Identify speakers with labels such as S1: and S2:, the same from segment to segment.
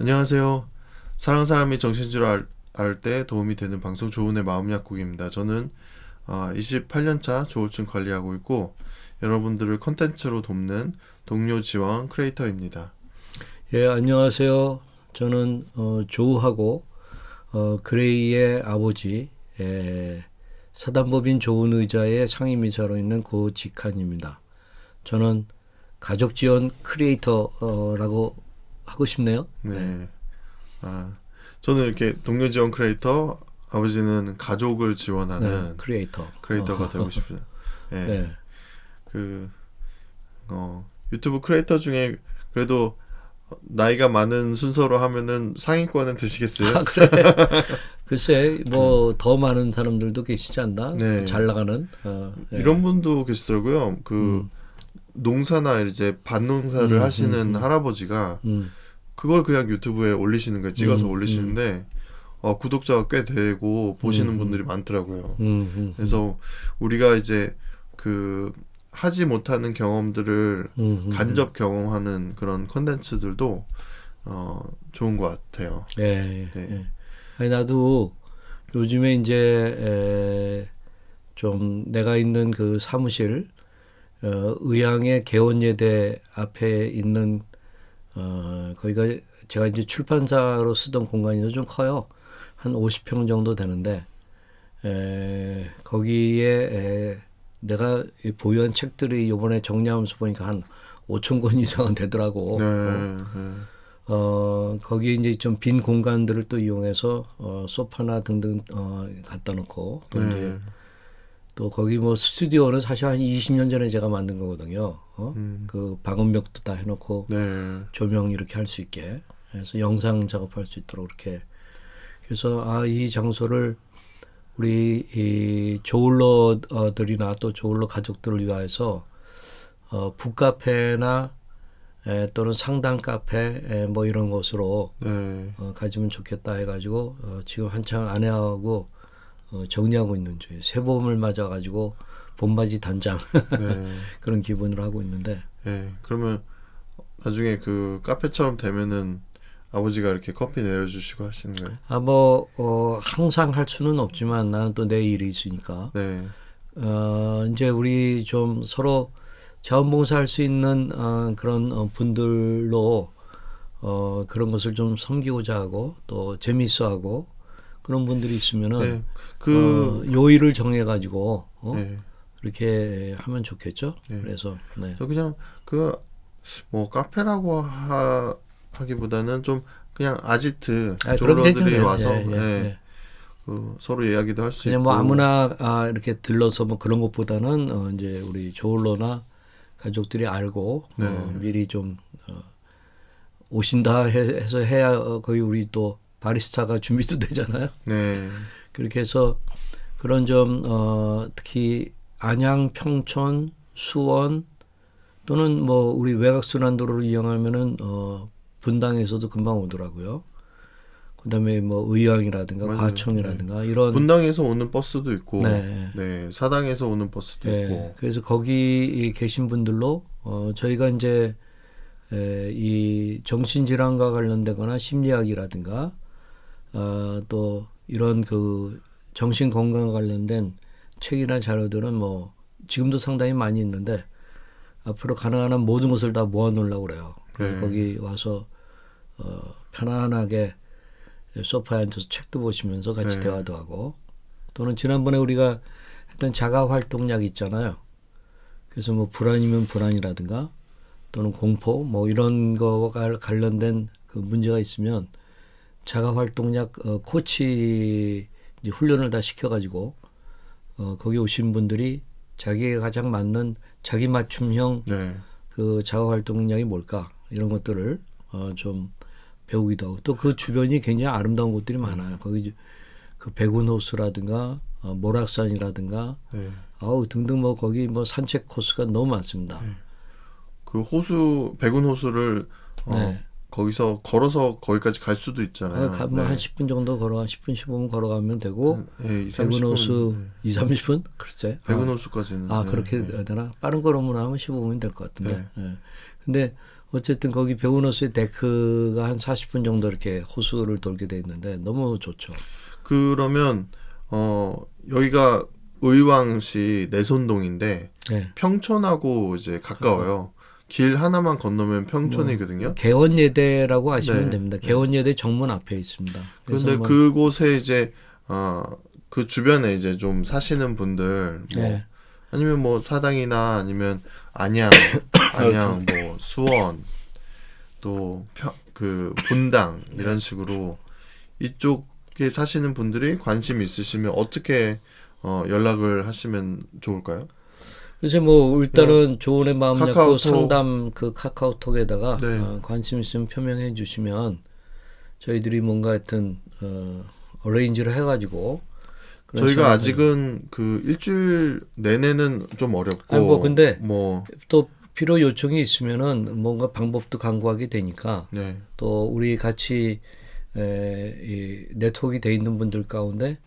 S1: 안녕하세요. 사랑하는 사람이 정신질환 앓을 때 도움이 되는 방송 조은의 마음 약국입니다. 저는 28년차 조울증 관리하고 있고 여러분들을 컨텐츠로 돕는 동료 지원 크리에이터입니다.
S2: 예, 안녕하세요. 저는 조우하고 그레이의 아버지 사단법인 조은 의자의 상임이사로 있는 고직한입니다. 저는 가족 지원 크리에이터라고 하고 싶네요.
S1: 네. 저는 이렇게 동료 지원 크리에이터, 아버지는 가족을
S2: 네,
S1: 지원하는
S2: 크리에이터.
S1: 크리에이터가 되고 싶어요. 예.
S2: 네.
S1: 그 유튜브 크리에이터 중에 그래도 나이가 많은 순서로 하면은 상위권은 드시겠어요?
S2: 아, 그래. 글쎄, 뭐 더 많은 사람들도 계시지 않나?
S1: 네.
S2: 잘 나가는. 예.
S1: 이런 분도 계시더라고요. 농사나 이제 밭농사를 하시는 할아버지가
S2: 음,
S1: 그걸 그냥 유튜브에 올리시는 거예요. 찍어서 올리시는데 구독자가 꽤 되고 보시는 분들이 많더라고요. 그래서 우리가 이제 그 하지 못하는 경험들을 간접 경험하는 그런 컨텐츠들도 좋은 것 같아요.
S2: 예,
S1: 네.
S2: 예. 아니, 나도 요즘에 이제 좀 내가 있는 그 사무실 의왕의 개원예대 앞에 있는 거기가 제가 이제 출판사로 쓰던 공간이 좀 커요. 한 50평 정도 되는데 거기에 내가 보유한 책들이 이번에 정리하면서 보니까 한 5천 권 이상은 되더라고.
S1: 네.
S2: 거기에 이제 좀 빈 공간들을 또 이용해서 소파나 등등 갖다 놓고 또 이제 또 거기 뭐 스튜디오는 사실 한 20년 전에 제가 만든 거거든요. 그 방음벽도 다 해놓고
S1: 네.
S2: 조명 이렇게 할 수 있게 해서 영상 작업할 수 있도록 이렇게 그래서 이 장소를 우리 이 조울러들이나 또 조울러 가족들을 위하여서 북카페나 또는 상담 카페 뭐 이런 곳으로
S1: 네.
S2: 가지면 좋겠다 해가지고 지금 한창 아내하고 정리하고 있는 중이에요. 새봄을 맞아가지고 봄맞이 단장
S1: 네.
S2: 그런 기분으로 하고 있는데
S1: 네. 그러면 나중에 그 카페처럼 되면은 아버지가 이렇게 커피 내려주시고 하시는 거예요?
S2: 뭐 항상 할 수는 없지만 나는 또 내 일이 있으니까
S1: 네.
S2: 이제 우리 좀 서로 자원봉사할 수 있는 그런 분들로 그런 것을 좀 섬기고자 하고 또 재미있어하고 그런 분들이 있으면은
S1: 네.
S2: 요일을 정해가지고
S1: 네.
S2: 이렇게 하면 좋겠죠.
S1: 네.
S2: 그래서 네.
S1: 저 그냥 뭐 카페라고 하기보다는 좀 그냥 아지트
S2: 그런 게
S1: 졸러들이
S2: 괜찮아요.
S1: 와서
S2: 예, 예, 예.
S1: 서로 이야기도 할 수
S2: 그냥
S1: 있고
S2: 뭐 아무나 이렇게 들러서 뭐 그런 것보다는 이제 우리 조울러나 가족들이 알고 미리 좀 오신다 해서 해야 거기 우리 또 바리스타가 준비도 되잖아요.
S1: 네.
S2: 그렇게 해서 그런 점 특히 안양, 평촌, 수원 또는 뭐 우리 외곽순환도로를 이용하면은 분당에서도 금방 오더라고요. 그다음에 뭐 의왕이라든가
S1: 맞아요.
S2: 과천이라든가 이런
S1: 분당에서 오는 버스도 있고
S2: 네.
S1: 네. 사당에서 오는 버스도 있고
S2: 그래서 거기 계신 분들로 저희가 이제 이 정신질환과 관련되거나 심리학이라든가 또 이런 그 정신 건강 관련된 책이나 자료들은 뭐 지금도 상당히 많이 있는데 앞으로 가능한 한 모든 것을 다 모아놓으려고 그래요. 그래서 거기 와서 편안하게 소파에 앉아서 책도 보시면서 같이 대화도 하고 또는 지난번에 우리가 했던 자가활동약 있잖아요. 그래서 뭐 불안이면 불안이라든가 또는 공포 뭐 이런 거와 관련된 그 문제가 있으면 자가활동약 코치 이제 훈련을 다 시켜가지고 거기 오신 분들이 자기가 가장 맞는 자기 맞춤형 그 자가활동약이 뭘까 이런 것들을 좀 배우기도 하고 또 그 주변이 굉장히 아름다운 곳들이 많아요. 거기 그 백운호수라든가 모락산이라든가 등등 뭐 거기 뭐 산책 코스가 너무 많습니다.
S1: 그 백운 호수를 거기서 걸어서 거기까지 갈 수도 있잖아요.
S2: 가면 한 10분 정도 걸어 10분 15분 걸어가면 되고
S1: 백운호수
S2: 2, 30분 글쎄.
S1: 백운호수까지는
S2: 그렇게 해야 되나? 빠른 걸음으로 하면 15분이 될 것 같은데. 근데 어쨌든 거기 배우너스의 데크가 한 40분 정도 이렇게 호수를 돌게 돼 있는데 너무 좋죠.
S1: 그러면 여기가 의왕시 내손동인데
S2: 네.
S1: 평촌하고 이제 가까워요. 길 하나만 건너면 평촌이거든요.
S2: 개원예대라고 아시면
S1: 네.
S2: 됩니다. 개원예대 정문 앞에 있습니다. 그래서
S1: 그런데
S2: 뭐,
S1: 그곳에 이제 그 주변에 이제 좀 사시는 분들 뭐
S2: 네.
S1: 아니면 뭐 사당이나 아니면 안양 뭐 수원 또 그 분당 이런 식으로 이쪽에 사시는 분들이 관심 있으시면 어떻게 연락을 하시면 좋을까요?
S2: 그래서 뭐 일단은 조언의 마음 잡고
S1: 카카오톡.
S2: 상담 그 카카오톡에다가
S1: 네.
S2: 관심 있으면 표명해 주시면 저희들이 뭔가 하여튼 어레인지를 해가지고 그런
S1: 저희가
S2: 시간을
S1: 아직은 그 일주일 내내는 좀 어렵고
S2: 아니, 뭐 근데
S1: 뭐
S2: 또 필요 요청이 있으면은 뭔가 방법도 강구하게 되니까
S1: 네.
S2: 또 우리 같이 이 네트워크가 돼 있는 분들 가운데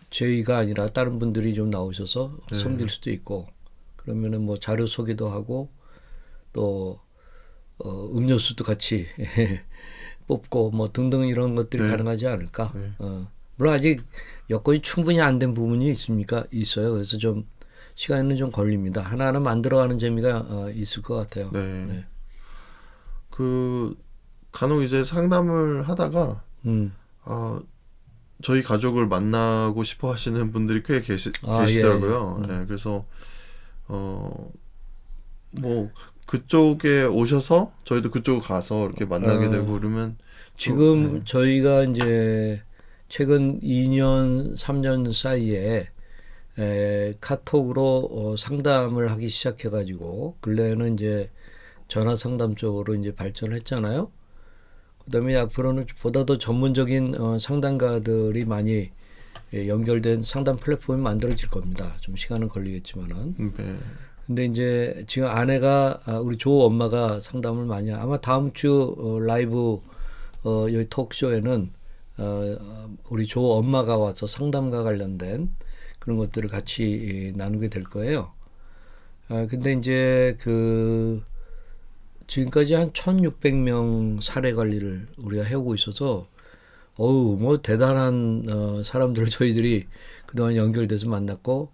S2: 저희가 아니라 다른 분들이 좀 나오셔서
S1: 네.
S2: 섬길 수도 있고 그러면은 뭐 자료 소개도 하고 또 음료수도 같이 뽑고 뭐 등등 이런 것들이
S1: 네.
S2: 가능하지 않을까.
S1: 네.
S2: 물론 아직 여건이 충분히 안 된 부분이 있어요. 그래서 좀 시간은 좀 걸립니다. 하나하나 만들어가는 재미가 있을 것 같아요.
S1: 네.
S2: 네.
S1: 그 간혹 이제 상담을 하다가 저희 가족을 만나고 싶어 하시는 분들이 꽤 계시더라고요.
S2: 예.
S1: 네, 그래서 뭐 그쪽에 오셔서 저희도 그쪽 가서 이렇게 만나게 되고 그러면
S2: 지금
S1: 네.
S2: 저희가 이제 최근 2년, 3년 사이에 카톡으로 상담을 하기 시작해가지고 근래에는 이제 전화 상담 쪽으로 이제 발전했잖아요. 그다음에 앞으로는 보다 더 전문적인 상담가들이 많이 연결된 상담 플랫폼이 만들어질 겁니다. 좀 시간은 걸리겠지만은.
S1: 네.
S2: 근데 이제 지금 아내가 우리 조 엄마가 상담을 많이 아마 다음 주 라이브 여기 톡쇼에는 우리 조 엄마가 와서 상담과 관련된 그런 것들을 같이 나누게 될 거예요. 근데 이제 지금까지 한 1,600명 사례 관리를 우리가 해오고 있어서 뭐 대단한 사람들을 저희들이 그동안 연결돼서 만났고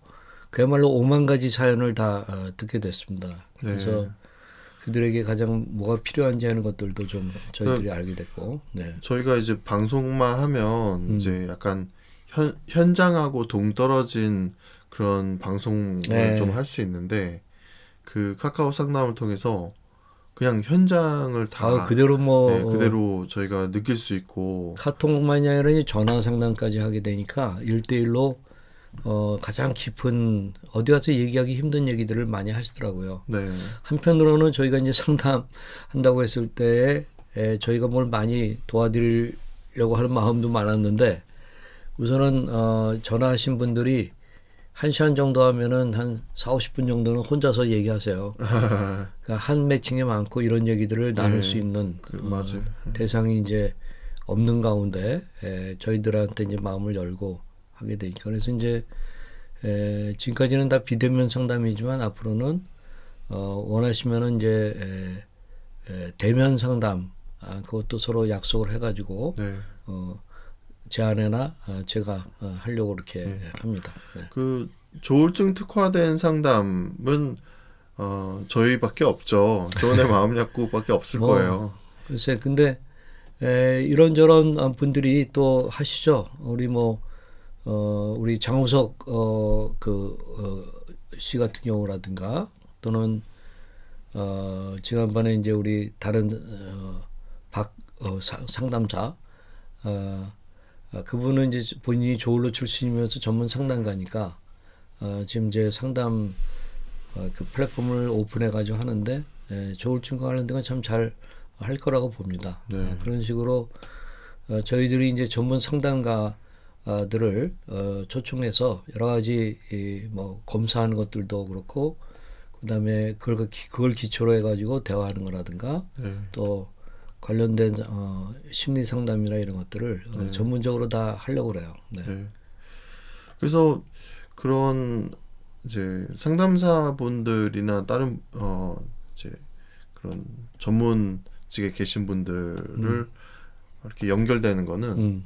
S2: 그야말로 5만 가지 사연을 다 듣게 됐습니다. 그래서
S1: 네.
S2: 그들에게 가장 뭐가 필요한지 하는 것들도 좀 저희들이 알게 됐고. 네.
S1: 저희가 이제 방송만 하면 이제 약간 현장하고 동떨어진 그런 방송을
S2: 네.
S1: 좀 할 수 있는데 그 카카오 상담을 통해서 그냥 현장을 다
S2: 그대로 뭐
S1: 네, 그대로 저희가 느낄 수 있고
S2: 카톡만이 아니라 전화 상담까지 하게 되니까 1대1로 가장 깊은 어디 가서 얘기하기 힘든 얘기들을 많이 하시더라고요.
S1: 네.
S2: 한편으로는 저희가 이제 상담한다고 했을 때 저희가 뭘 많이 도와드리려고 하는 마음도 많았는데 우선은 전화하신 분들이 1시간 정도 하면은 한 40-50분 정도는 혼자서 얘기하세요. 그러니까 한 매칭에 많고 이런 얘기들을 나눌 수 있는
S1: 맞아요.
S2: 대상이 이제 없는 가운데 저희들한테 이제 마음을 열고 하게 되니까 그래서 이제 지금까지는 다 비대면 상담이지만 앞으로는 원하시면은 이제 대면 상담 그것도 서로 약속을 해가지고
S1: 네.
S2: 제 아내나 제가 하려고 이렇게 합니다. 네.
S1: 그 조울증 특화된 상담은 저희밖에 없죠. 조은의 마음 약국밖에 없을 거예요.
S2: 글쎄, 근데 이런저런 분들이 또 하시죠. 우리 장우석 씨 같은 경우라든가 또는 지난번에 이제 우리 다른 상담자 그분은 이제 본인이 조울로 출신이면서 전문 상담가니까 지금 이제 상담 그 플랫폼을 오픈해 가지고 하는데 조울증과 관련된 건 참 잘 할 거라고 봅니다.
S1: 네.
S2: 그런 식으로 저희들이 이제 전문 상담가들을 초청해서 여러 가지 뭐 검사하는 것들도 그렇고 그다음에 그걸 기초로 해가지고 대화하는 거라든가
S1: 네.
S2: 또 관련된 심리 상담이나 이런 것들을 전문적으로 다 하려고 그래요. 네.
S1: 네. 그래서 그런 이제 상담사분들이나 다른 이제 그런 전문직에 계신 분들을 이렇게 연결되는 거는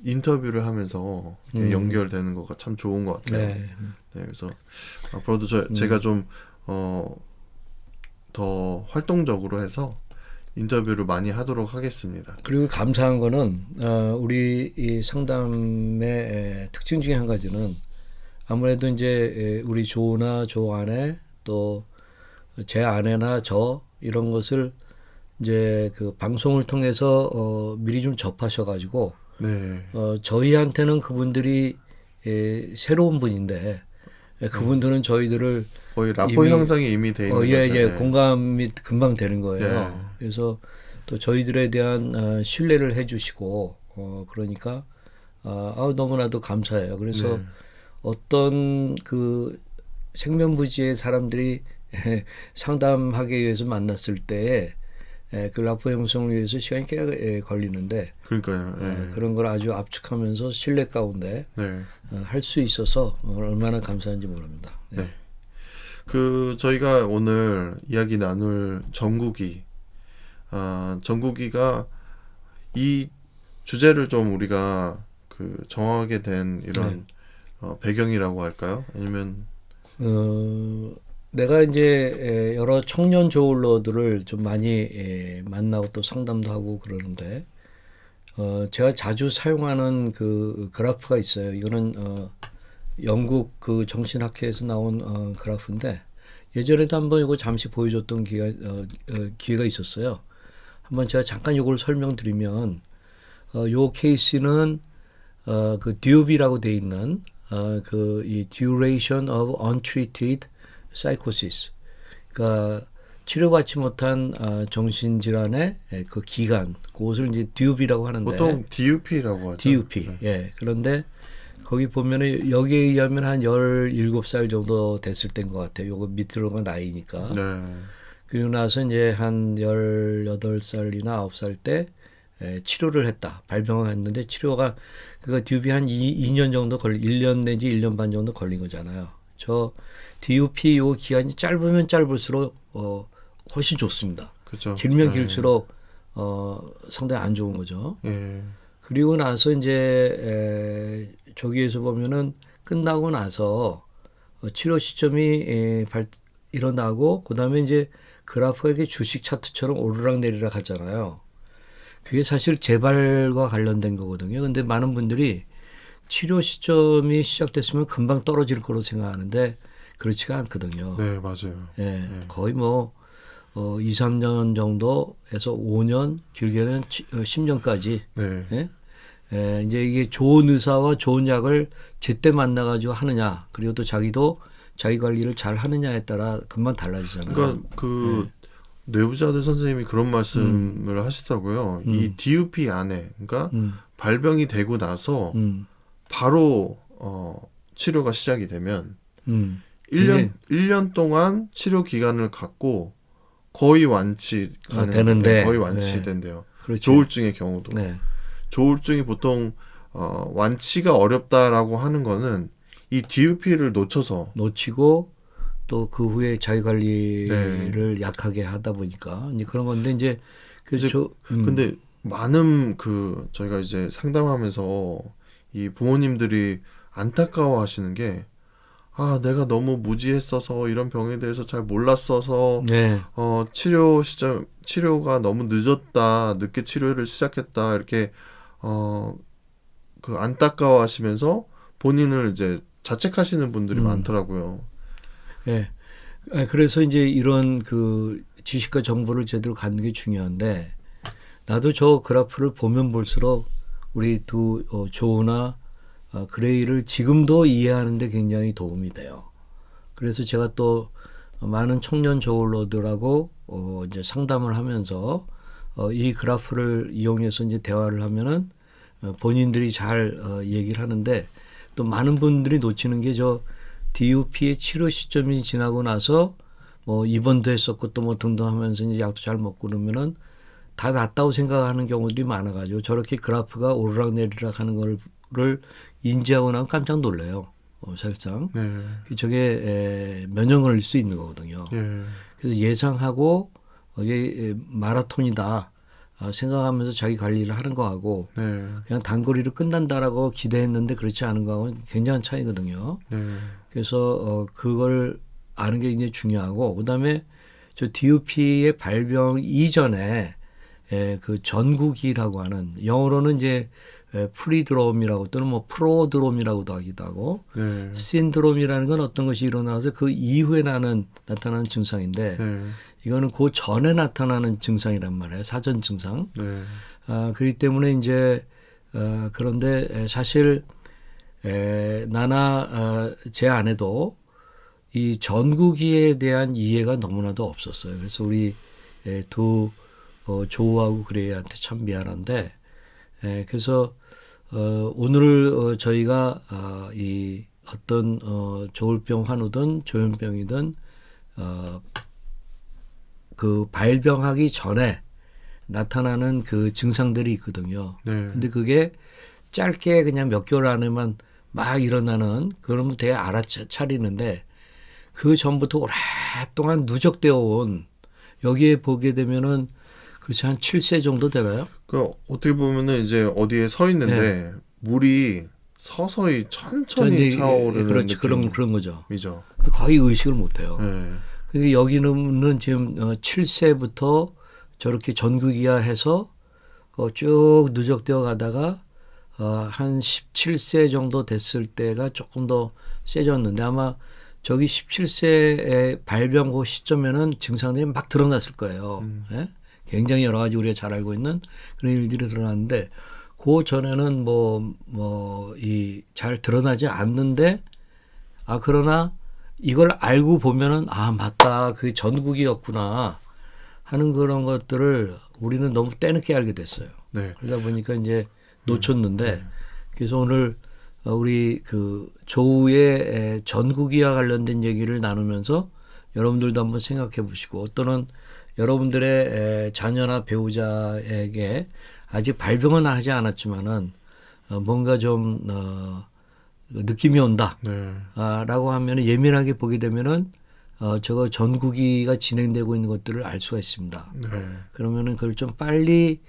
S1: 인터뷰를 하면서 이렇게 연결되는 거가 참 좋은 것 같아요.
S2: 네.
S1: 네, 그래서 앞으로도 제가 좀 더 활동적으로 해서 인터뷰를 많이 하도록 하겠습니다.
S2: 그리고 감사한 거는 우리 이 상담의 특징 중에 한 가지는 아무래도 이제 우리 조나 조 아내 또 제 아내나 저 이런 것을 이제 그 방송을 통해서 미리 좀 접하셔가지고
S1: 네,
S2: 저희한테는 그분들이 새로운 분인데 그분들은 저희들을
S1: 거의 라포 형성이 이미 돼 있는
S2: 예,
S1: 거죠.
S2: 예,
S1: 네.
S2: 공감이 금방 되는 거예요.
S1: 네.
S2: 그래서 또 저희들에 대한 신뢰를 해주시고 그러니까 너무나도 감사해요. 그래서
S1: 네.
S2: 어떤 그 생면부지의 사람들이 상담하기 위해서 만났을 때에 그 라포 형성을 위해서 시간이 꽤 걸리는데
S1: 그러니까요. 네.
S2: 그런 걸 아주 압축하면서 신뢰 가운데
S1: 네.
S2: 할 수 있어서 얼마나 감사한지 모릅니다.
S1: 네. 그 저희가 오늘 이야기 나눌 정국이가 이 주제를 좀 우리가 그 정하게 된 이런 배경이라고 할까요? 아니면
S2: 내가 이제 여러 청년 조울러들을 좀 많이 만나고 또 상담도 하고 그러는데 제가 자주 사용하는 그 그래프가 있어요. 이거는 영국 그 정신학회에서 나온 그래프인데 예전에도 한번 이거 잠시 보여줬던 기회가 있었어요. 한번 제가 잠깐 이걸 설명드리면 요 케이스는 그 DUB라고 돼 있는 그 이 duration of untreated psychosis, 그러니까 치료받지 못한 정신질환의 그 기간, 그것을 이제 DUB라고 하는데
S1: 보통 DUP라고 하죠.
S2: DUP.
S1: 네.
S2: 예. 그런데 거기 보면은 여기에 의하면 한 17살 정도 됐을 때인 것 같아요. 요거 밑으로가 나이니까.
S1: 네.
S2: 그리고 나서 이제 한 18살이나 9살 때 치료를 했다. 발병을 했는데 치료가 그러니까 DUP 한 2년 정도 1년 내지 1년 반 정도 걸린 거잖아요. 저 DUP 요 기간이 짧으면 짧을수록 훨씬 좋습니다.
S1: 그렇죠.
S2: 길면
S1: 네.
S2: 길수록 상당히 안 좋은 거죠.
S1: 예.
S2: 그리고 나서 이제 저기에서 보면은 끝나고 나서 치료 시점이 일어나고 그다음에 이제 그래프가 이렇게 주식 차트처럼 오르락 내리락 하잖아요. 그게 사실 재발과 관련된 거거든요. 근데 많은 분들이 치료 시점이 시작됐으면 금방 떨어질 거로 생각하는데 그렇지가 않거든요.
S1: 네, 맞아요.
S2: 예, 거의 뭐 2, 3년 정도에서 5년, 길게는 10년까지.
S1: 네.
S2: 예? 이제 이게 좋은 의사와 좋은 약을 제때 만나가지고 하느냐, 그리고 또 자기도 자기 관리를 잘 하느냐에 따라 금방 달라지잖아요.
S1: 그러니까 그 뇌부자들 선생님이 그런 말씀을 하시더라고요. 이 DUP 안에, 그러니까 발병이 되고 나서 바로 치료가 시작이 되면 1년 동안 치료 기간을 갖고 거의 완치
S2: 되는데
S1: 거의 완치된대요.
S2: 그렇죠.
S1: 조울증의 경우도.
S2: 네.
S1: 조울증이 보통 완치가 어렵다라고 하는 거는 이 DUP를
S2: 놓치고 또 그 후에 자기 관리를 약하게 하다 보니까 이제 그런 건데 이제
S1: 근데 많은 그 저희가 이제 상담하면서 이 부모님들이 안타까워하시는 게 내가 너무 무지했어서 이런 병에 대해서 잘 몰랐어서
S2: 네.
S1: 치료가 너무 늦었다, 늦게 치료를 시작했다 이렇게 그 안타까워하시면서 본인을 이제 자책하시는 분들이 많더라고요.
S2: 예. 그래서 이제 이런 그 지식과 정보를 제대로 갖는 게 중요한데 나도 저 그래프를 보면 볼수록 우리 두 조우나 그레이를 지금도 이해하는 데 굉장히 도움이 돼요. 그래서 제가 또 많은 청년 조울러들하고 이제 상담을 하면서 이 그래프를 이용해서 이제 대화를 하면은 본인들이 잘 얘기를 하는데 또 많은 분들이 놓치는 게 저 DUP의 치료 시점이 지나고 나서 뭐 입원도 했었고 또 뭐 등등 하면서 이제 약도 잘 먹고 그러면은 다 낫다고 생각하는 경우들이 많아가지고 저렇게 그래프가 오르락 내리락 하는 거를 인지하고 나면 깜짝 놀래요. 사실상.
S1: 네.
S2: 저게 몇 년 걸릴 수 있는 거거든요.
S1: 예.
S2: 그래서 예상하고 이게 마라톤이다 생각하면서 자기 관리를 하는 거하고
S1: 네.
S2: 그냥 단거리로 끝난다라고 기대했는데 그렇지 않은 거하고는 굉장한 차이거든요.
S1: 네.
S2: 그래서 그걸 아는 게 굉장히 중요하고 그다음에 저 DOP의 발병 이전에 그 전구기라고 하는 영어로는 이제 프리드롬이라고 또는 뭐 프로드롬이라고도 하기도 하고
S1: 네.
S2: 신드롬이라는 건 어떤 것이 일어나서 그 이후에 나타나는 증상인데
S1: 네.
S2: 이거는 그 전에 나타나는 증상이란 말이에요. 사전 증상.
S1: 네.
S2: 그렇기 때문에 이제 그런데 사실 나나 제 아내도 이 전구기에 대한 이해가 너무나도 없었어요. 그래서 우리 두 조우하고 그레이한테 참 미안한데 그래서 오늘 저희가 이 어떤 조울병 환우든 조현병이든 그 발병하기 전에 나타나는 그 증상들이 있거든요.
S1: 네.
S2: 근데 그게 짧게 그냥 몇 개월 안에만 막 일어나는 그러면 되게 알아차리는데 그 전부터 오랫동안 누적되어 온 여기에 보게 되면은 그렇지 한 7세 정도 되나요?
S1: 그 어떻게 보면은 이제 어디에 서 있는데 물이 서서히 천천히 차오르는
S2: 그렇지 그런 거죠.
S1: 느낌이죠.
S2: 거의 의식을 못 해요.
S1: 네.
S2: 근데 여기는 지금 7세부터 저렇게 전구기화해서 쭉 누적되어 가다가 한 17세 정도 됐을 때가 조금 더 세졌는데 아마 저기 17세의 발병 그 시점에는 증상들이 막 드러났을 거예요. 예? 굉장히 여러 가지 우리가 잘 알고 있는 그런 일들이 드러났는데 그 전에는 잘 드러나지 않는데 그러나 이걸 알고 보면은 맞다 그 전국이었구나 하는 그런 것들을 우리는 너무 때늦게 알게 됐어요.
S1: 네.
S2: 그러다 보니까 이제 놓쳤는데 그래서 오늘 우리 그 조우의 전국이와 관련된 얘기를 나누면서 여러분들도 한번 생각해 보시고 또는 여러분들의 자녀나 배우자에게 아직 발병은 하지 않았지만은 뭔가 좀 느낌이 온다.
S1: 네.
S2: 라고 하면 예민하게 보게 되면은 저거 전구기가 진행되고 있는 것들을 알 수가 있습니다.
S1: 네.
S2: 그러면은 그걸 좀 빨리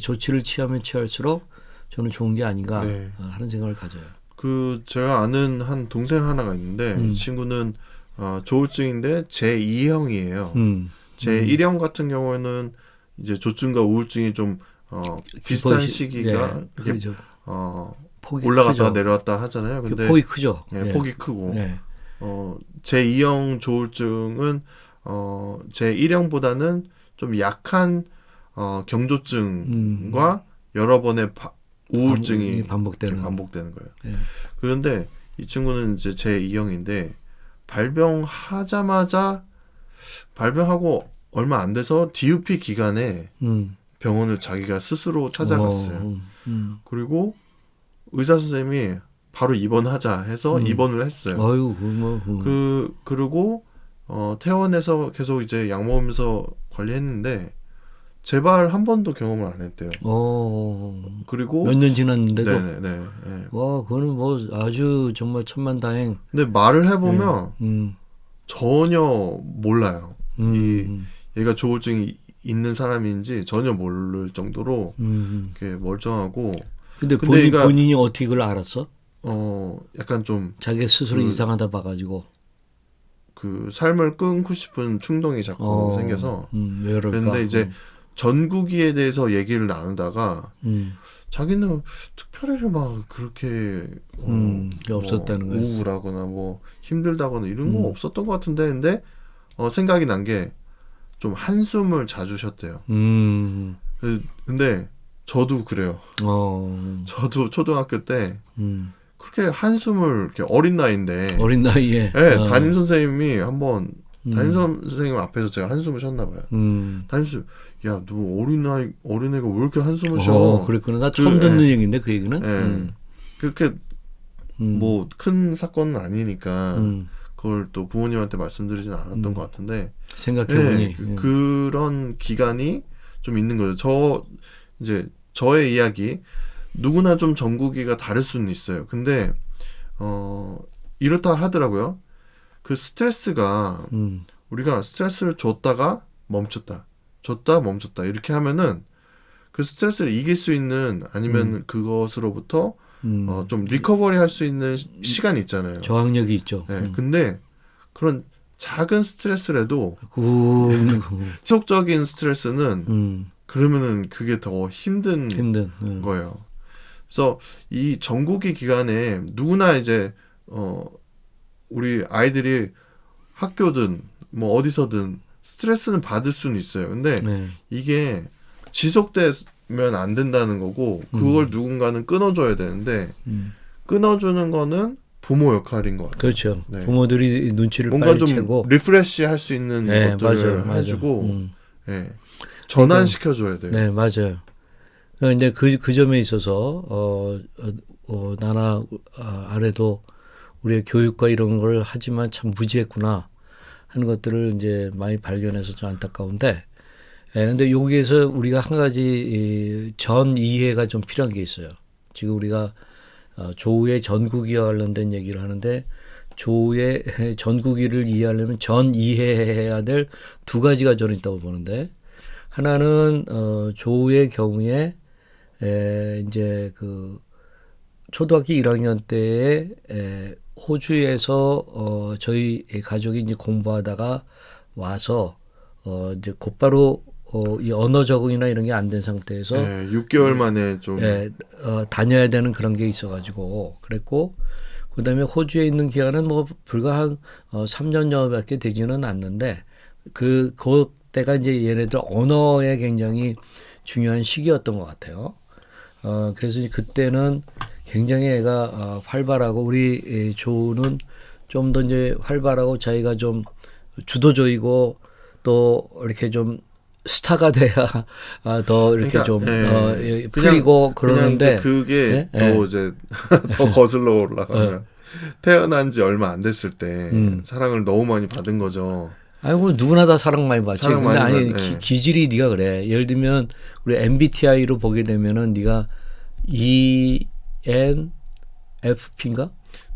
S2: 조치를 취하면 취할수록 저는 좋은 게 아닌가
S1: 네.
S2: 하는 생각을 가져요.
S1: 그 제가 아는 한 동생 하나가 있는데 이 친구는 조울증인데 제2형이에요. 제1형 같은 경우에는 이제 조증과 우울증이 좀 비슷한 시기가
S2: 그렇죠.
S1: 올라갔다가 내려왔다 하잖아요. 근데
S2: 폭이 크죠.
S1: 네, 폭이 크고
S2: 네.
S1: 제2형 조울증은 제1형보다는 좀 약한 경조증과 여러 번의 우울증이 반복되는 거예요.
S2: 네.
S1: 그런데 이 친구는 이제 제2형인데 발병하고 얼마 안 돼서 DUP 기간에 병원을 자기가 스스로 찾아갔어요. 그리고 의사 선생님이 바로 입원하자 해서 입원을 했어요. 그리고 퇴원해서 계속 이제 약 먹으면서 관리했는데 재발 한 번도 경험을 안 했대요. 그리고
S2: 몇 년 지났는데도.
S1: 네네네.
S2: 와, 그거는 뭐 아주 정말 천만다행.
S1: 근데 말을 해보면 전혀 몰라요. 얘가 조울증이 있는 사람인지 전혀 모를 정도로 이렇게 멀쩡하고.
S2: 근데 본인이 어떻게 그걸 알았어?
S1: 약간 좀
S2: 자기 스스로 이상하다 봐가지고
S1: 그 삶을 끊고 싶은 충동이 자꾸 생겨서. 그런데 이제 전구기에 대해서 얘기를 나누다가 자기는 특별히 막 그렇게
S2: 없었다는 거예요.
S1: 우울하거나 뭐 힘들다거나 이런 거 없었던 것 같은데 근데 생각이 난 게 좀 한숨을 자주 쉬었대요. 근데 저도 그래요. 저도 초등학교 때 그렇게 한숨을 이렇게 어린 나이인데
S2: 어린 나이에
S1: 담임 선생님이 한번 담임 선생님 앞에서 제가 한숨을 쉬었나 봐요. 담임 선생님, 야, 너 어린애가 왜 이렇게 한숨을 쉬어?
S2: 그랬구나. 나 처음 듣는 얘기인데 그 얘기는.
S1: 그렇게 뭐 큰 사건은 아니니까 그걸 또 부모님한테 말씀드리진 않았던 것 같은데
S2: 생각해보니
S1: 그런 기간이 좀 있는 거죠. 저의 이야기 누구나 좀 전구기가 다를 수는 있어요. 근데 이렇다 하더라고요. 그 스트레스가 우리가 스트레스를 줬다가 멈췄다. 줬다 멈췄다 이렇게 하면은 그 스트레스를 이길 수 있는 아니면 그것으로부터 좀 리커버리 할 수 있는 시간이 있잖아요.
S2: 저항력이 있죠.
S1: 네, 근데 그런 작은 스트레스라도
S2: 그
S1: 지속적인 스트레스는 그러면은 그게 더 힘든 거예요. 그래서 이 전국이 기간에 누구나 이제 우리 아이들이 학교든 뭐 어디서든 스트레스는 받을 수는 있어요. 근데
S2: 네.
S1: 이게 지속되면 안 된다는 거고 그걸 누군가는 끊어줘야 되는데 끊어주는 거는 부모 역할인 것 같아요.
S2: 그렇죠.
S1: 네.
S2: 부모들이 눈치를
S1: 뭔가
S2: 빨리
S1: 좀
S2: 채고
S1: 리프레시 할 수 있는
S2: 네,
S1: 것들을
S2: 맞아요.
S1: 해주고 예, 전환시켜줘야 돼요.
S2: 네, 맞아요. 이제 그 점에 있어서 나나 아래도 우리의 교육과 이런 걸 하지만 참 무지했구나 하는 것들을 이제 많이 발견해서 좀 안타까운데, 근데 여기에서 우리가 한 가지 전 이해가 좀 필요한 게 있어요. 지금 우리가 조우의 전국이와 관련된 얘기를 하는데 조우의 전국이를 이해하려면 전 이해해야 될 두 가지가 저는 있다고 보는데, 하나는 조우의 경우에 이제 그 초등학교 1학년 때에 호주에서 저희 가족이 이제 공부하다가 와서 이제 곧바로 이 언어 적응이나 이런 게 안 된 상태에서
S1: 6개월 만에 좀
S2: 다녀야 되는 그런 게 있어가지고 그랬고, 그다음에 호주에 있는 기간은 뭐 불과 한 3년여밖에 되지는 않는데 그때가 이제 얘네들 언어에 굉장히 중요한 시기였던 것 같아요. 그래서 이제 그때는 굉장히 애가 활발하고 우리 조우는 좀 더 이제 활발하고 자기가 좀 주도적이고 또 이렇게 좀 스타가 돼야 더 이렇게
S1: 그러니까,
S2: 좀
S1: 그냥,
S2: 풀리고 그러는데
S1: 그냥 이제 그게 또 이제 더 거슬러 올라가면 태어난 지 얼마 안 됐을 때 사랑을 너무 많이 받은 거죠.
S2: 아이고 누구나 다 사랑 많이 받지.
S1: 사랑
S2: 근데
S1: 많이
S2: 아니 기질이 네가 그래. 예를 들면 우리 MBTI로 보게 되면은 네가 ENFP인가?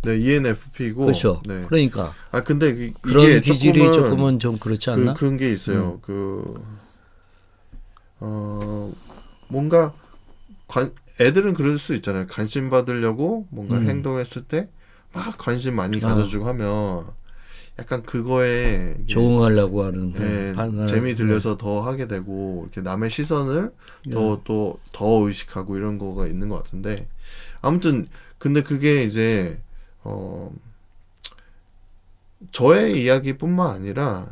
S1: 네, ENFP고.
S2: 그렇죠.
S1: 네.
S2: 그러니까
S1: 근데
S2: 그런
S1: 이게
S2: 기질이 조금은 좀 그렇지 않나?
S1: 그런 게 있어요. 뭔가 애들은 그럴 수 있잖아요. 관심 받으려고 뭔가 행동했을 때 막 관심 많이 가져주고 하면 약간 그거에
S2: 적응하려고 하는
S1: 재미 들려서 더 하게 되고 이렇게 남의 시선을 더 의식하고 이런 거가 있는 것 같은데, 아무튼 근데 그게 이제 저의 이야기뿐만 아니라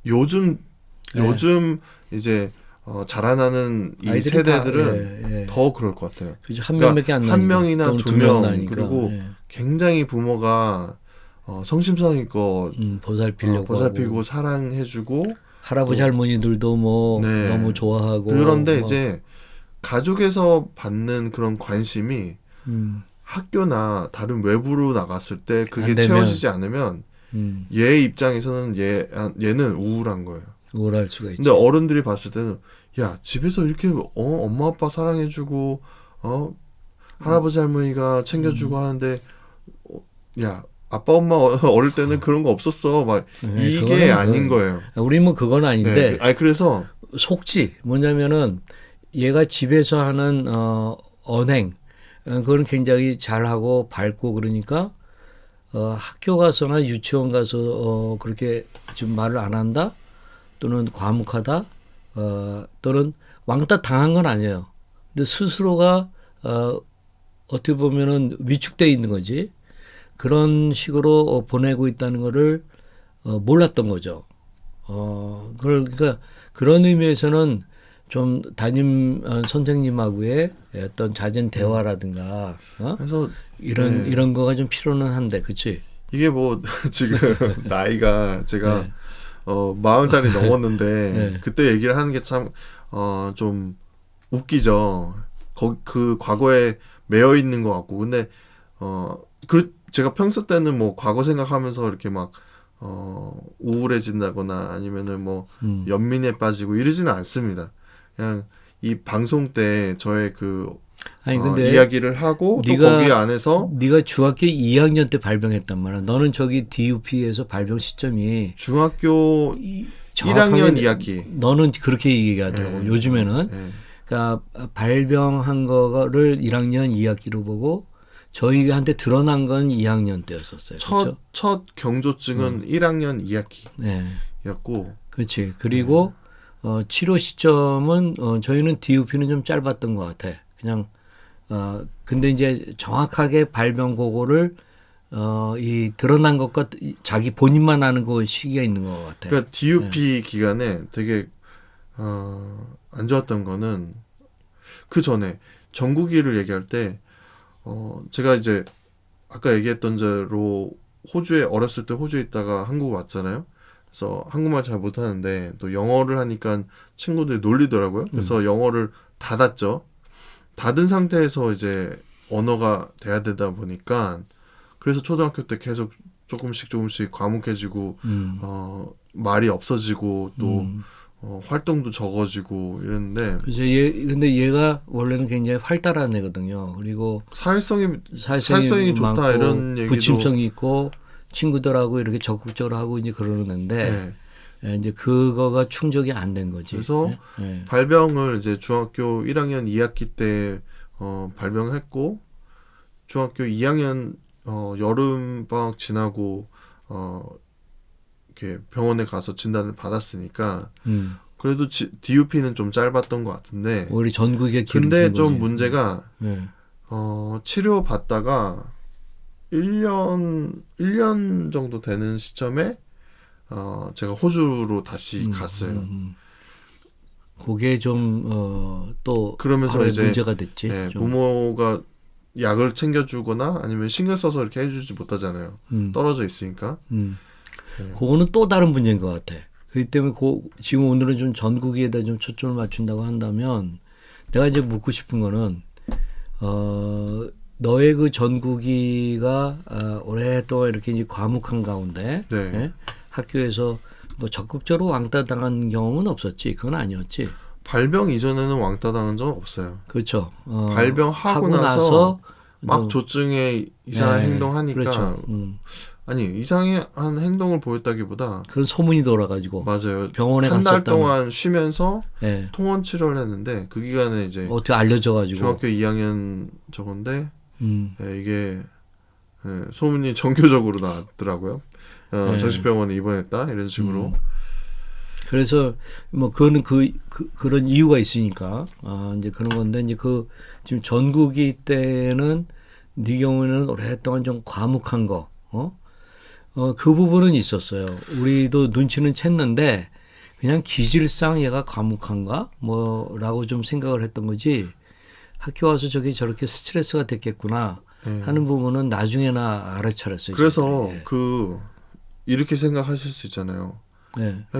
S1: 요즘 이제 자라나는 이 세대들은 더 그럴 것 같아요.
S2: 그렇죠. 한 명밖에 안 나니까.
S1: 한 명이나 두 명, 그리고
S2: 예.
S1: 굉장히 부모가 성심성의껏
S2: 보살피고
S1: 사랑해주고
S2: 할아버지 할머니들도 뭐 너무 좋아하고
S1: 그런데 이제 가족에서 받는 그런 관심이 학교나 다른 외부로 나갔을 때 그게 채워지지 않으면 얘 입장에서는 얘는 우울한 거예요.
S2: 우울할 수가 있죠.
S1: 근데 어른들이 봤을 때는 야, 집에서 이렇게 엄마 아빠 사랑해주고 할아버지 할머니가 챙겨주고 하는데 야, 아빠 엄마 어릴 때는 그런 거 없었어. 막 이게 아닌 거예요.
S2: 우리 뭐 그건 아닌데.
S1: 아니 그래서
S2: 속지 뭐냐면은 얘가 집에서 하는 언행 그건 굉장히 잘하고 밝고 그러니까 학교 가서나 유치원 가서 그렇게 좀 말을 안 한다 또는 과묵하다 또는 왕따 당한 건 아니에요. 근데 스스로가 어떻게 보면은 위축돼 있는 거지. 그런 식으로 보내고 있다는 거를 몰랐던 거죠. 그러니까 그런 의미에서는 좀 담임 선생님하고의 어떤 잦은 대화라든가
S1: 그래서
S2: 이런 거가 좀 필요는 한데, 그렇지?
S1: 이게 뭐 지금 나이가 제가 40살이 넘었는데 그때 얘기를 하는 게 참 좀 웃기죠. 그 과거에 매여 있는 것 같고, 근데 제가 평소 때는 뭐 과거 생각하면서 이렇게 막 우울해진다거나 아니면은 뭐 연민에 빠지고 이러지는 않습니다. 그냥 이 방송 때 저의 근데 이야기를 하고 또 거기 안에서
S2: 네가 중학교 2학년 때 발병했단 말이야. 너는 저기 DUP에서 발병 시점이
S1: 중학교
S2: 정확하게
S1: 1학년 2학기.
S2: 너는 그렇게 얘기하더라고.
S1: 네.
S2: 요즘에는
S1: 네.
S2: 그러니까 발병한 거를 1학년 2학기로 보고 저희한테 드러난 건 2학년 때였었어요. 그렇죠?
S1: 첫 경조증은 1학년 2학기였고.
S2: 네. 그렇지. 그리고 치료 시점은 저희는 DUP는 좀 짧았던 것 같아. 그냥 근데 이제 정확하게 발병 그거를 이 드러난 것과 자기 본인만 아는 그 시기가 있는 것 같아.
S1: 그러니까 DUP 기간에 되게 안 좋았던 거는 그 전에 전국이를 얘기할 때 제가 이제 아까 얘기했던 대로 호주에 어렸을 때 호주에 있다가 한국 왔잖아요. 그래서 한국말 잘 못하는데 또 영어를 하니까 친구들이 놀리더라고요. 그래서 영어를 닫았죠. 닫은 상태에서 이제 언어가 돼야 되다 보니까 그래서 초등학교 때 계속 조금씩 과묵해지고 말이 없어지고 또 활동도 적어지고 이랬는데.
S2: 그래서 근데 얘가 원래는 굉장히 활달한 애거든요. 그리고
S1: 사회성이 좋다
S2: 많고,
S1: 이런 얘기도.
S2: 부침성이 있고 친구들하고 이렇게 적극적으로 하고 이제 그러는데 이제 그거가 충족이 안 된 거지.
S1: 그래서 발병을 이제 중학교 1학년 2학기 때 발병했고 중학교 2학년 여름 방학 지나고 이렇게 병원에 가서 진단을 받았으니까 그래도 DUP는 좀 짧았던 것 같은데.
S2: 우리 전국에
S1: 근데 좀 문제가
S2: 네.
S1: 치료 받다가 1년 정도 되는 시점에 제가 호주로 다시 갔어요.
S2: 그게 좀 또
S1: 그러면서 이제
S2: 문제가 됐지.
S1: 네,
S2: 좀.
S1: 부모가 약을 챙겨주거나 아니면 신경 써서 이렇게 해주지 못하잖아요. 떨어져 있으니까.
S2: 그거는 또 다른 문제인 것 같아. 그렇기 때문에 지금 오늘은 좀 전국에다 좀 초점을 맞춘다고 한다면 내가 이제 묻고 싶은 거는 너의 그 전국이가 오랫동안 이렇게 이제 과묵한 가운데
S1: 네.
S2: 학교에서 뭐 적극적으로 왕따 당한 경험은 없었지. 그건 아니었지.
S1: 발병 이전에는 왕따 당한 적은 없어요.
S2: 그렇죠.
S1: 발병하고 나서 막
S2: 좀,
S1: 조증에 이상한 행동하니까.
S2: 그렇죠.
S1: 아니 이상한 행동을 보였다기보다
S2: 그런 소문이 돌아가지고
S1: 맞아요.
S2: 병원에
S1: 한 달
S2: 갔었다는.
S1: 동안 쉬면서
S2: 네.
S1: 통원 치료를 했는데 그 기간에 이제
S2: 어떻게 알려져가지고
S1: 중학교 2학년 저건데 이게 소문이 전교적으로 나왔더라고요. 정신병원에 입원했다 이런 식으로.
S2: 그래서 뭐 그거는 그런 이유가 있으니까 이제 그런 건데 이제 지금 전국이 때는 네 경우에는 오랫동안 좀 과묵한 거, 그 부분은 있었어요. 우리도 눈치는 챘는데 그냥 기질상 얘가 과묵한가 뭐라고 좀 생각을 했던 거지. 학교 와서 저렇게 스트레스가 됐겠구나 하는 부분은 나중에나 알아차렸어요.
S1: 그래서 이렇게 생각하실 수 있잖아요.
S2: 네.
S1: 야,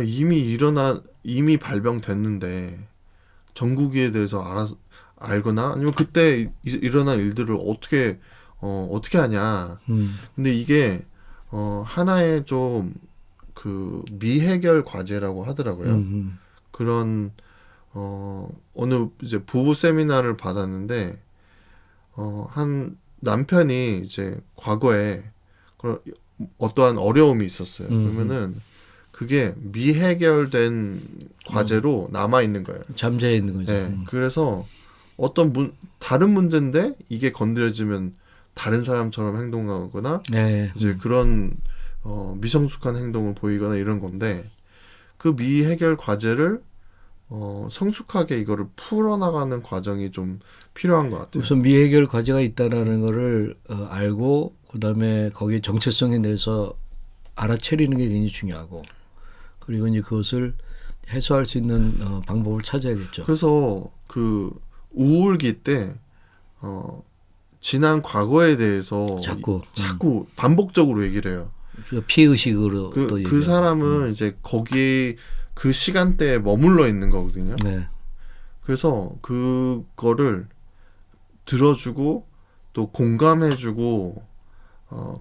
S1: 이미 발병됐는데 전국이에 대해서 알거나 아니면 그때 일어난 일들을 어떻게 하냐. 근데 이게 하나의 좀 미해결 과제라고 하더라고요. 그런 어느 이제 부부 세미나를 받았는데 한 남편이 이제 과거에 그런 어떠한 어려움이 있었어요. 그러면은 그게 미해결된 과제로 남아 있는 거예요.
S2: 잠재해 있는 거죠.
S1: 네, 그래서 다른 문제인데 이게 건드려지면 다른 사람처럼 행동하거나 이제 그런 미성숙한 행동을 보이거나 이런 건데 그 미해결 과제를 성숙하게 이거를 풀어나가는 과정이 좀 필요한 것 같아요.
S2: 우선 미해결 과제가 있다라는 거를 알고 그다음에 거기에 정체성에 대해서 알아차리는 게 굉장히 중요하고 그리고 이제 그것을 해소할 수 있는 방법을 찾아야겠죠.
S1: 그래서 우울기 때 지난 과거에 대해서 자꾸 반복적으로 얘기를 해요.
S2: 피해의식으로 또
S1: 그 사람은 이제 거기 그 시간대에 머물러 있는 거거든요.
S2: 네.
S1: 그래서 그거를 들어주고 또 공감해주고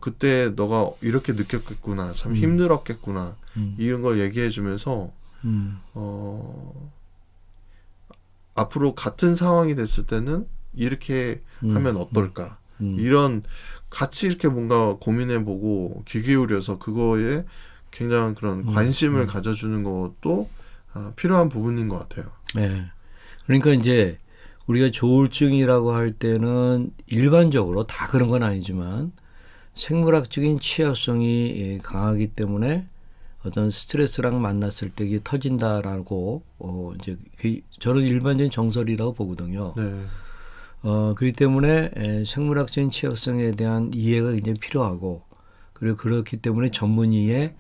S1: 그때 너가 이렇게 느꼈겠구나, 참 힘들었겠구나 이런 걸 얘기해주면서 앞으로 같은 상황이 됐을 때는 이렇게 하면 어떨까 이런 같이 이렇게 뭔가 고민해보고 귀 기울여서 그거에 굉장한 그런 관심을 가져주는 것도 필요한 부분인 것 같아요.
S2: 네. 그러니까 이제 우리가 조울증이라고 할 때는 일반적으로 다 그런 건 아니지만 생물학적인 취약성이 강하기 때문에 어떤 스트레스랑 만났을 때 이게 터진다라고 이제 저는 일반적인 정설이라고 보거든요.
S1: 네.
S2: 그렇기 때문에 생물학적인 취약성에 대한 이해가 굉장히 필요하고 그리고 그렇기 때문에 전문의의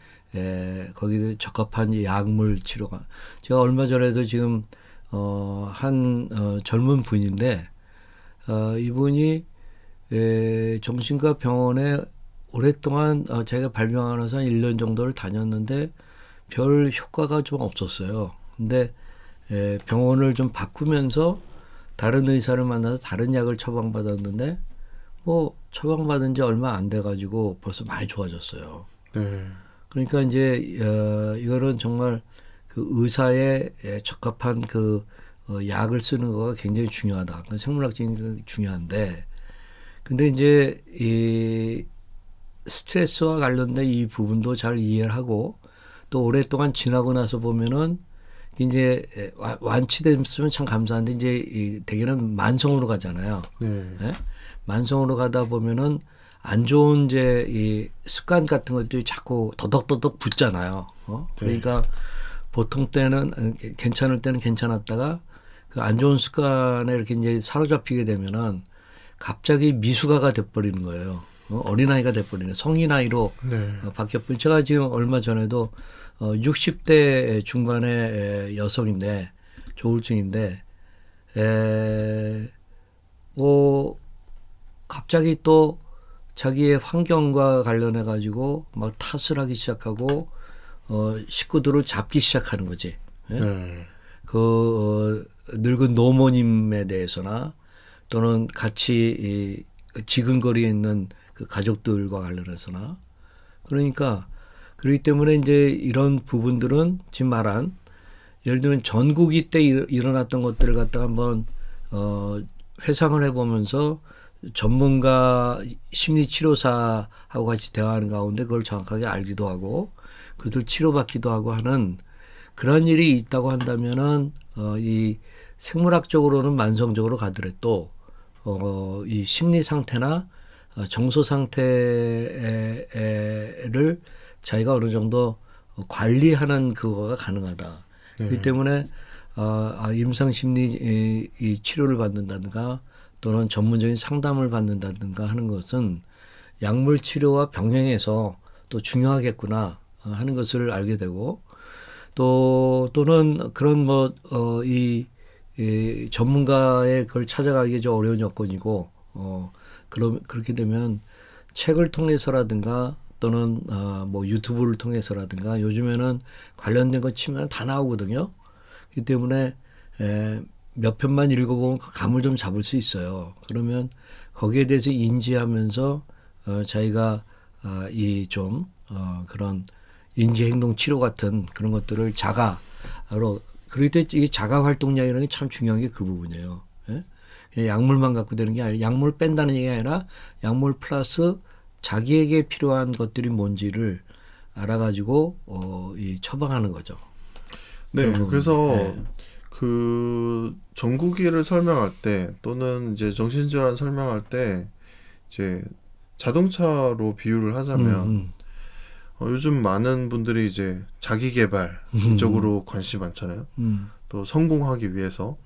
S2: 거기에 적합한 약물 치료가 제가 얼마 전에도 지금 한 젊은 분인데 이분이 정신과 병원에 오랫동안 제가 발병하면서 한 1년 정도를 다녔는데 별 효과가 좀 없었어요. 근데 병원을 좀 바꾸면서 다른 의사를 만나서 다른 약을 처방받았는데 뭐 처방받은 지 얼마 안 돼가지고 벌써 많이 좋아졌어요.
S1: 네.
S2: 그러니까 이제 이거는 정말 그 의사의 적합한 그 약을 쓰는 거가 굉장히 중요하다. 그러니까 생물학적인 게 중요한데, 근데 이제 이 스트레스와 관련된 이 부분도 잘 이해를 하고 또 오랫동안 지나고 나서 보면은 이제 완치됐으면 참 감사한데 이제 대개는 만성으로 가잖아요.
S1: 네.
S2: 예? 만성으로 가다 보면은 안 좋은 이제 이 습관 같은 것들이 자꾸 더덕더덕 붙잖아요. 그러니까 보통 때는 괜찮을 때는 괜찮았다가 그 안 좋은 습관에 이렇게 이제 사로잡히게 되면은 갑자기 미숙아가 돼버리는 거예요. 어린아이가 돼버리는 성인아이로
S1: 네.
S2: 바뀌어버린. 제가 지금 얼마 전에도 60대 중반의 여성인데 조울증인데 갑자기 또 자기의 환경과 관련해 가지고 막 탓을 하기 시작하고 식구들을 잡기 시작하는 거지. 예?
S1: 네.
S2: 늙은 노모님에 대해서나 또는 같이 지근거리에 있는 그 가족들과 관련해서나 그러니까 그렇기 때문에 이제 이런 부분들은 지금 말한 예를 들면 전국이 때 일어났던 것들을 갖다가 한번 회상을 해보면서 전문가 심리치료사하고 같이 대화하는 가운데 그걸 정확하게 알기도 하고 그것을 치료받기도 하고 하는 그런 일이 있다고 한다면은 이 생물학적으로는 만성적으로 가더라도 이 심리 상태나 정서 상태를 자기가 어느 정도 관리하는 그거가 가능하다. 그렇기 때문에 임상 심리 이 치료를 받는다든가 또는 전문적인 상담을 받는다든가 하는 것은 약물 치료와 병행해서 또 중요하겠구나 하는 것을 알게 되고 또는 그런 이 전문가의 그걸 찾아가기 좀 어려운 여건이고 그렇게 되면 책을 통해서라든가 또는 뭐 유튜브를 통해서라든가 요즘에는 관련된 거 치면 다 나오거든요. 그렇기 때문에 몇 편만 읽어보면 그 감을 좀 잡을 수 있어요. 그러면 거기에 대해서 인지하면서 자기가 그런 인지행동 치료 같은 그런 것들을 자가로 그럴 때 이 자가활동량이라는 게 참 중요한 게 그 부분이에요. 예? 그냥 약물만 갖고 되는 게 아니라 약물 뺀다는 얘기가 아니라 약물 플러스 자기에게 필요한 것들이 뭔지를 알아가지고 이 처방하는 거죠.
S1: 네. 그래서 그 전구기를 설명할 때 또는 이제 정신질환 설명할 때 이제 자동차로 비유를 하자면 요즘 많은 분들이 이제 자기 개발 이쪽으로 관심이 많잖아요. 또 성공하기 위해서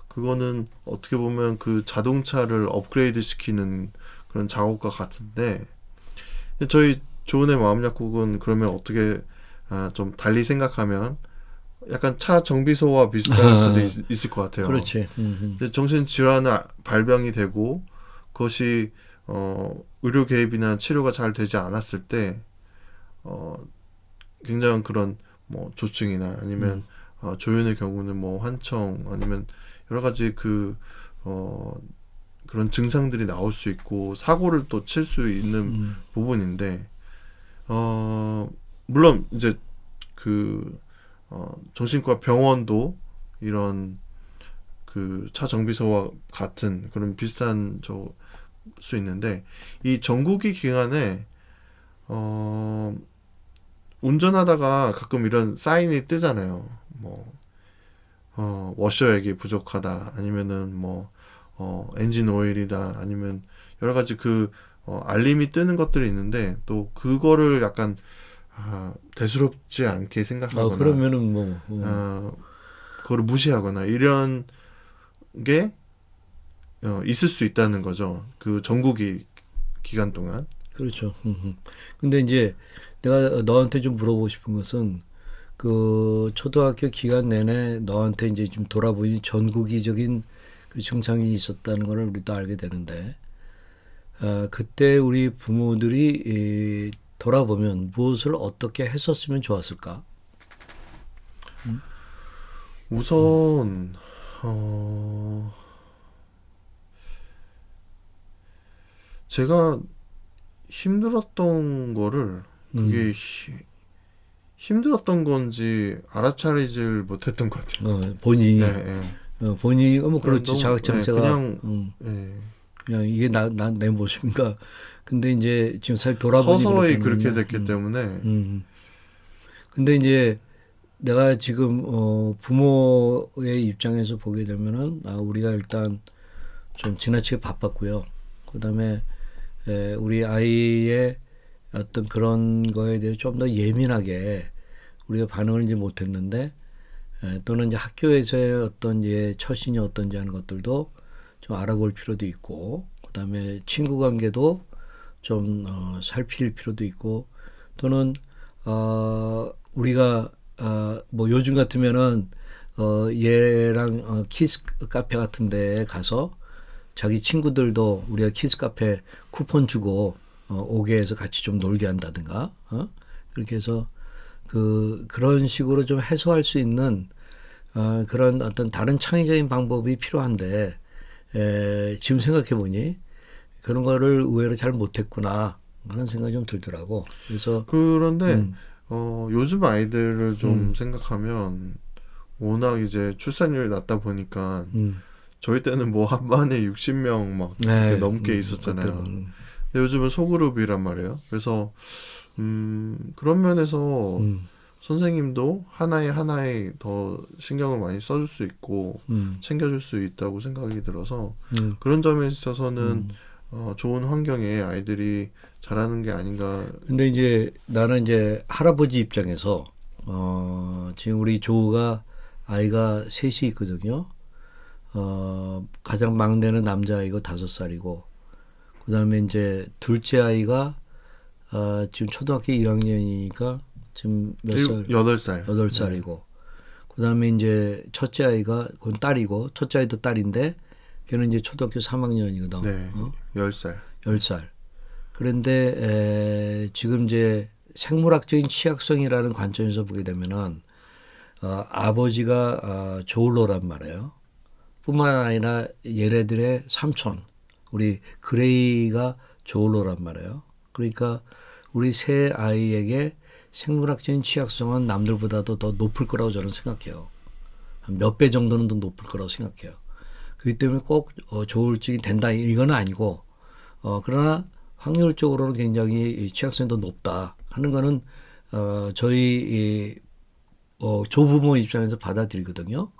S1: 그거는 어떻게 보면 그 자동차를 업그레이드 시키는 그런 작업과 같은데 저희 조은의 마음약국은 그러면 어떻게 좀 달리 생각하면 약간 차 정비소와 비슷할 수도 있을 것 같아요.
S2: 그렇지.
S1: 정신질환 발병이 되고 그것이 의료 개입이나 치료가 잘 되지 않았을 때 굉장한 그런 뭐 조증이나 아니면 조현의 경우는 뭐 환청 아니면 여러 가지 그런 증상들이 나올 수 있고 사고를 또 칠 수 있는 부분인데 물론 이제 정신과 병원도 이런 그 차 정비소와 같은 그런 비슷한 수 있는데 이 전국이 기간에 운전하다가 가끔 이런 사인이 뜨잖아요. 뭐 워셔액이 부족하다, 아니면은 뭐 엔진 오일이다, 아니면 여러 가지 알림이 뜨는 것들이 있는데, 또 그거를 약간 대수롭지 않게 생각하거나
S2: 그러면은 뭐
S1: 그거를 무시하거나 이런 게 있을 수 있다는 거죠. 그 전국이 기간 동안.
S2: 그렇죠. 근데 이제 내가 너한테 좀 물어보고 싶은 것은 그 초등학교 기간 내내 너한테 이제 좀 돌아보니 전국이적인 그 증상이 있었다는 걸 우리도 알게 되는데, 그때 우리 부모들이 돌아보면 무엇을 어떻게 했었으면 좋았을까?
S1: 우선 제가 힘들었던 거를, 그게 힘들었던 건지 알아차리질 못했던 것 같아요.
S2: 본인이
S1: 네, 네.
S2: 본인이 뭐 그렇지,
S1: 너무,
S2: 자각장애가
S1: 네.
S2: 그냥 이게 내 모습인가. 근데 이제 지금 사실 돌아보니
S1: 서서히
S2: 그렇다는
S1: 그렇게
S2: 거냐.
S1: 됐기 때문에.
S2: 근데 이제 내가 지금 부모의 입장에서 보게 되면은 우리가 일단 좀 지나치게 바빴고요. 그다음에 우리 아이의 어떤 그런 거에 대해 좀 더 예민하게 우리가 반응을 이제 못했는데, 또는 이제 학교에서의 어떤 처신이 어떤지 하는 것들도 좀 알아볼 필요도 있고, 그다음에 친구 관계도 좀 살필 필요도 있고, 또는 우리가 뭐 요즘 같으면은 얘랑 키스 카페 같은 데 가서 자기 친구들도 우리가 키스 카페 쿠폰 주고 오게 해서 같이 좀 놀게 한다든가, 그렇게 해서 그런 식으로 좀 해소할 수 있는 그런 어떤 다른 창의적인 방법이 필요한데, 지금 생각해 보니 그런 거를 의외로 잘 못했구나 하는 생각이 좀 들더라고. 그래서
S1: 그런데 요즘 아이들을 좀 생각하면 워낙 이제 출산율이 낮다 보니까 저희 때는 뭐 한 반에 60명 막 이렇게 넘게 있었잖아요. 근데 요즘은 소그룹이란 말이에요. 그래서 그런 면에서 선생님도 하나에 더 신경을 많이 써줄 수 있고 챙겨줄 수 있다고 생각이 들어서 그런 점에 있어서는 좋은 환경에 아이들이 자라는 게 아닌가.
S2: 근데 이제 나는 이제 할아버지 입장에서 지금 우리 조우가 아이가 셋이 있거든요. 가장 막내는 남자아이고 5살이고, 그다음에 이제 둘째 아이가 지금 초등학교 1학년이니까 지금 몇 살?
S1: 8살.
S2: 8살이고.
S1: 네.
S2: 그다음에 이제 첫째 아이가 그건 딸이고, 첫째 아이도 딸인데 걔는 이제 초등학교 3학년이거든.
S1: 네. 10살.
S2: 10살. 그런데 지금 이제 생물학적인 취약성이라는 관점에서 보게 되면은 아버지가 조울로란 말이에요. 뿐만 아니라 얘네들의 삼촌, 우리 그레이가 조울로란 말이에요. 그러니까 우리 세 아이에게 생물학적인 취약성은 남들보다도 더 높을 거라고 저는 생각해요. 한 몇 배 정도는 더 높을 거라고 생각해요. 그렇기 때문에 꼭 조울증이 된다 이건 아니고, 그러나 확률적으로는 굉장히 취약성이 더 높다 하는 거는 저희 조부모 입장에서 받아들이거든요.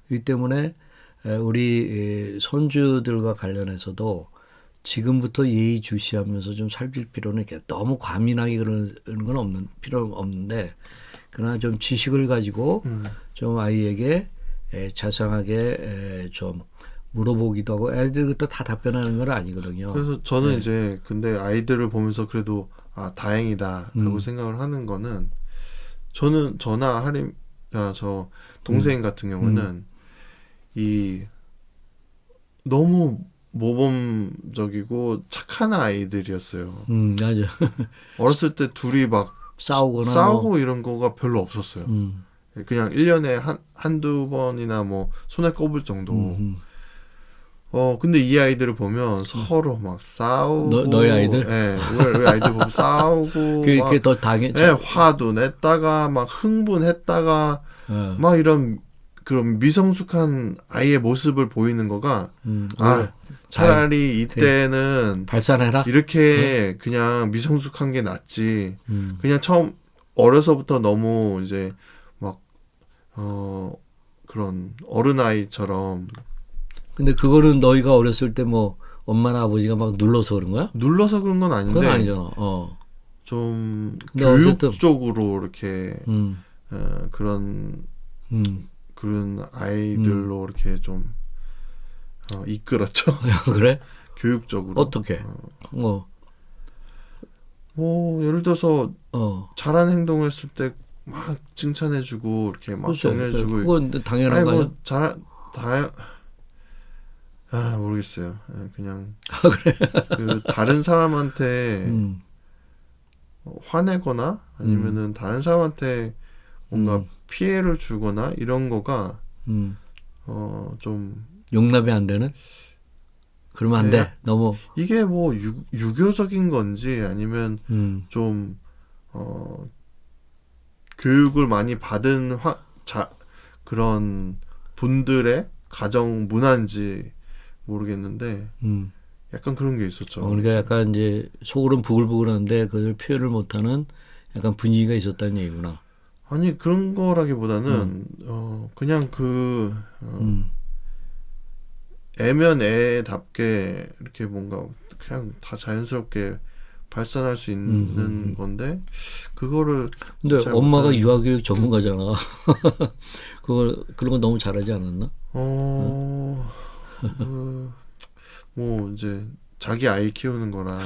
S2: 그렇기 때문에 우리 손주들과 관련해서도 지금부터 예의주시하면서 좀 살필 필요는, 이렇게 너무 과민하게 그러는 건 필요는 없는데, 그러나 좀 지식을 가지고 좀 아이에게 자상하게 좀 물어보기도 하고, 애들부터 다 답변하는 건 아니거든요.
S1: 그래서 저는 이제 근데 아이들을 보면서 그래도 다행이다 라고 생각을 하는 거는, 저나 저 동생 같은 경우는 너무 모범적이고 착한 아이들이었어요.
S2: 맞아.
S1: 어렸을 때 둘이 막 싸우고 이런 거가 별로 없었어요. 그냥 1년에 한두 번이나 뭐 손에 꼽을 정도. 근데 이 아이들을 보면 서로 막 싸우고.
S2: 너희 아이들?
S1: 네, 우리 아이들 보면 싸우고.
S2: 그게 더 당해.
S1: 네, 화도 냈다가, 막 흥분했다가, 막 그런 미성숙한 아이의 모습을 보이는 거가, 차라리 이때는
S2: 발산해라.
S1: 이렇게 그냥 미성숙한 게 낫지. 그냥 처음 어려서부터 너무 이제 막 그런 어른아이처럼
S2: 근데 그거는 너희가 어렸을 때 뭐 엄마나 아버지가 막 눌러서 그런 거야?
S1: 눌러서 그런 건 아닌데
S2: 그건 아니잖아.
S1: 좀
S2: 근데
S1: 교육적으로 이렇게
S2: 음,
S1: 그런
S2: 음.
S1: 아이들로 이렇게 좀 이끌었죠.
S2: 그래?
S1: 교육적으로.
S2: 어떻게?
S1: 뭐 예를 들어서 잘한 행동을 했을 때 막 칭찬해주고 이렇게 막
S2: 글쎄,
S1: 격려해주고.
S2: 그건 당연한
S1: 아니
S2: 거 아니야?
S1: 뭐 모르겠어요. 그냥
S2: 그래?
S1: 그 다른 사람한테
S2: 음,
S1: 화내거나 아니면은 다른 사람한테 뭔가 피해를 주거나 이런 거가
S2: 음.
S1: 좀
S2: 용납이 안 되는? 그러면 안 돼. 너무.
S1: 이게 뭐 유교적인 건지 아니면 좀 교육을 많이 받은 그런 분들의 가정 문화인지 모르겠는데 약간 그런 게 있었죠.
S2: 그러니까 약간 이제 속으로는 부글부글한데 그걸 표현을 못하는 약간 분위기가 있었다는 얘기구나.
S1: 아니 그런 거라기보다는 그냥 애면 애답게 이렇게 뭔가 그냥 다 자연스럽게 발산할 수 있는 건데 그거를
S2: 근데
S1: 잘
S2: 엄마가
S1: 못하는.
S2: 유아교육 전문가잖아. 그런 거 너무 잘하지 않았나?
S1: 뭐 이제 자기 아이 키우는 거랑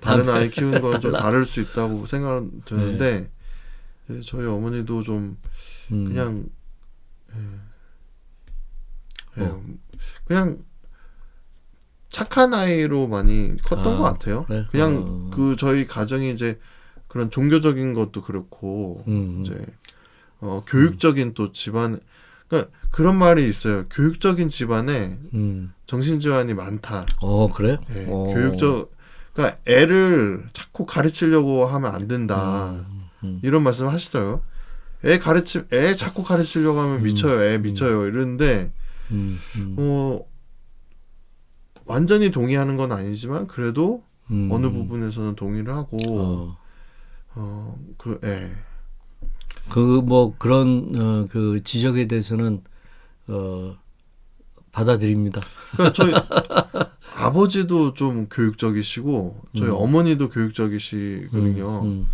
S1: 다른 아이 키우는 거랑 좀 다를 수 있다고 생각은 드는데 저희 어머니도 좀 그냥 그냥 착한 아이로 많이 컸던 것 같아요.
S2: 그래?
S1: 그냥 저희 가정이 이제 그런 종교적인 것도 그렇고 이제 교육적인 또 집안, 그러니까 그런 말이 있어요. 교육적인 집안에 정신질환이 많다.
S2: 그래?
S1: 예, 그러니까 애를 자꾸 가르치려고 하면 안 된다. 이런 말씀 하시더라고요. 애 자꾸 가르치려고 하면 미쳐요. 애 미쳐요. 이러는데, 완전히 동의하는 건 아니지만, 그래도 어느 부분에서는 동의를 하고,
S2: 뭐 그런 그 지적에 대해서는 받아들입니다.
S1: 그러니까 저희 아버지도 좀 교육적이시고, 저희 어머니도 교육적이시거든요.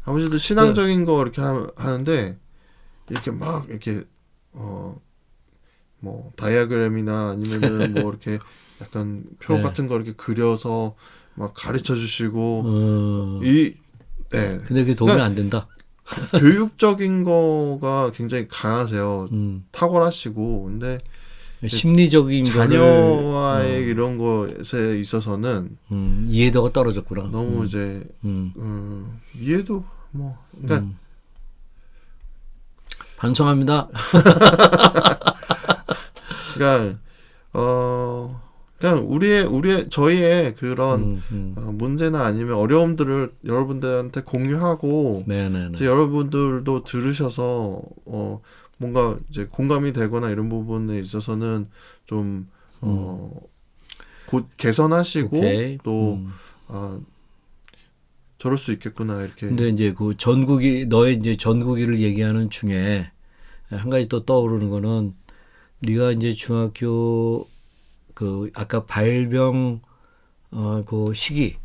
S1: 아버지도 신앙적인 거 이렇게 하는데, 이렇게 막, 이렇게, 뭐, 다이아그램이나 아니면은 뭐, 이렇게 약간 표 같은 거 이렇게 그려서 막 가르쳐 주시고, 네.
S2: 근데 그게 도움이 안 된다.
S1: 교육적인 거가 굉장히 강하세요. 탁월하시고. 근데,
S2: 심리적인
S1: 자녀와의 이런 것에 있어서는
S2: 이해도가 떨어졌구나.
S1: 너무 이제, 이해도 뭐, 그러니까,
S2: 반성합니다.
S1: 그러니까 그냥 저희의 그런 문제나 아니면 어려움들을 여러분들한테 공유하고
S2: 네네네.
S1: 이제 여러분들도 들으셔서 뭔가 이제 공감이 되거나 이런 부분에 있어서는 좀 곧 개선하시고
S2: 오케이.
S1: 또 저럴 수 있겠구나 이렇게.
S2: 근데 이제 그 너의 이제 전국이를 얘기하는 중에 한 가지 또 떠오르는 거는 네가 이제 중학교 그 아까 발병 그 시기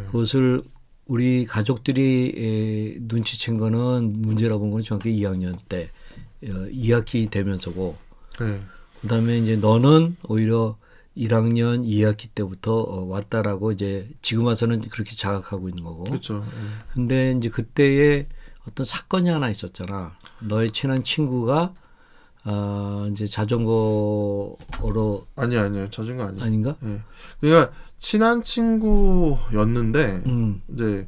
S2: 그것을 우리 가족들이 눈치챈 거는 문제라고 본 건 중학교 2학년 때 2학기 되면서고 그다음에 이제 너는 오히려 1학년 2학기 때부터 왔다라고 이제 지금 와서는 그렇게 자각하고 있는 거고.
S1: 그렇죠.
S2: 근데 이제 그때에 어떤 사건이 하나 있었잖아. 너의 친한 친구가 이제 자전거로
S1: 아니요. 자전거 아니에요.
S2: 아닌가?
S1: 네. 그러니까 친한 친구였는데 이제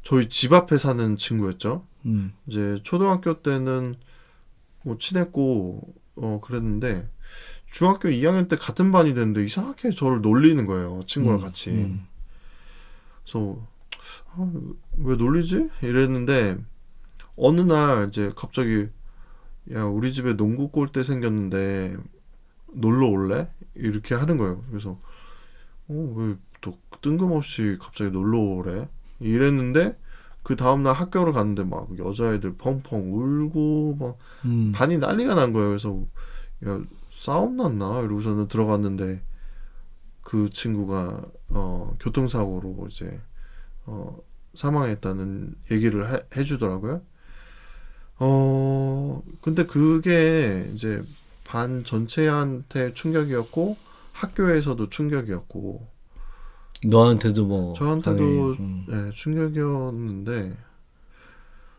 S1: 저희 집 앞에 사는 친구였죠. 이제 초등학교 때는 뭐 친했고 그랬는데 중학교 2학년 때 같은 반이 됐는데 이상하게 저를 놀리는 거예요. 친구랑 같이. 그래서 왜 놀리지? 이랬는데 어느 날 이제 갑자기 야 우리 집에 농구 골대 생겼는데 놀러 올래? 이렇게 하는 거예요. 그래서 왜 또 뜬금없이 갑자기 놀러 오래? 이랬는데 그 다음날 학교를 갔는데 막 여자애들 펑펑 울고 막
S2: 음.
S1: 반이 난리가 난 거예요. 그래서 야, 싸움 났나? 이러고서는 들어갔는데 그 친구가 교통사고로 이제 사망했다는 얘기를 해주더라고요. 근데 그게 이제 반 전체한테 충격이었고 학교에서도 충격이었고
S2: 너한테도 뭐
S1: 저한테도
S2: 당연히,
S1: 네, 충격이었는데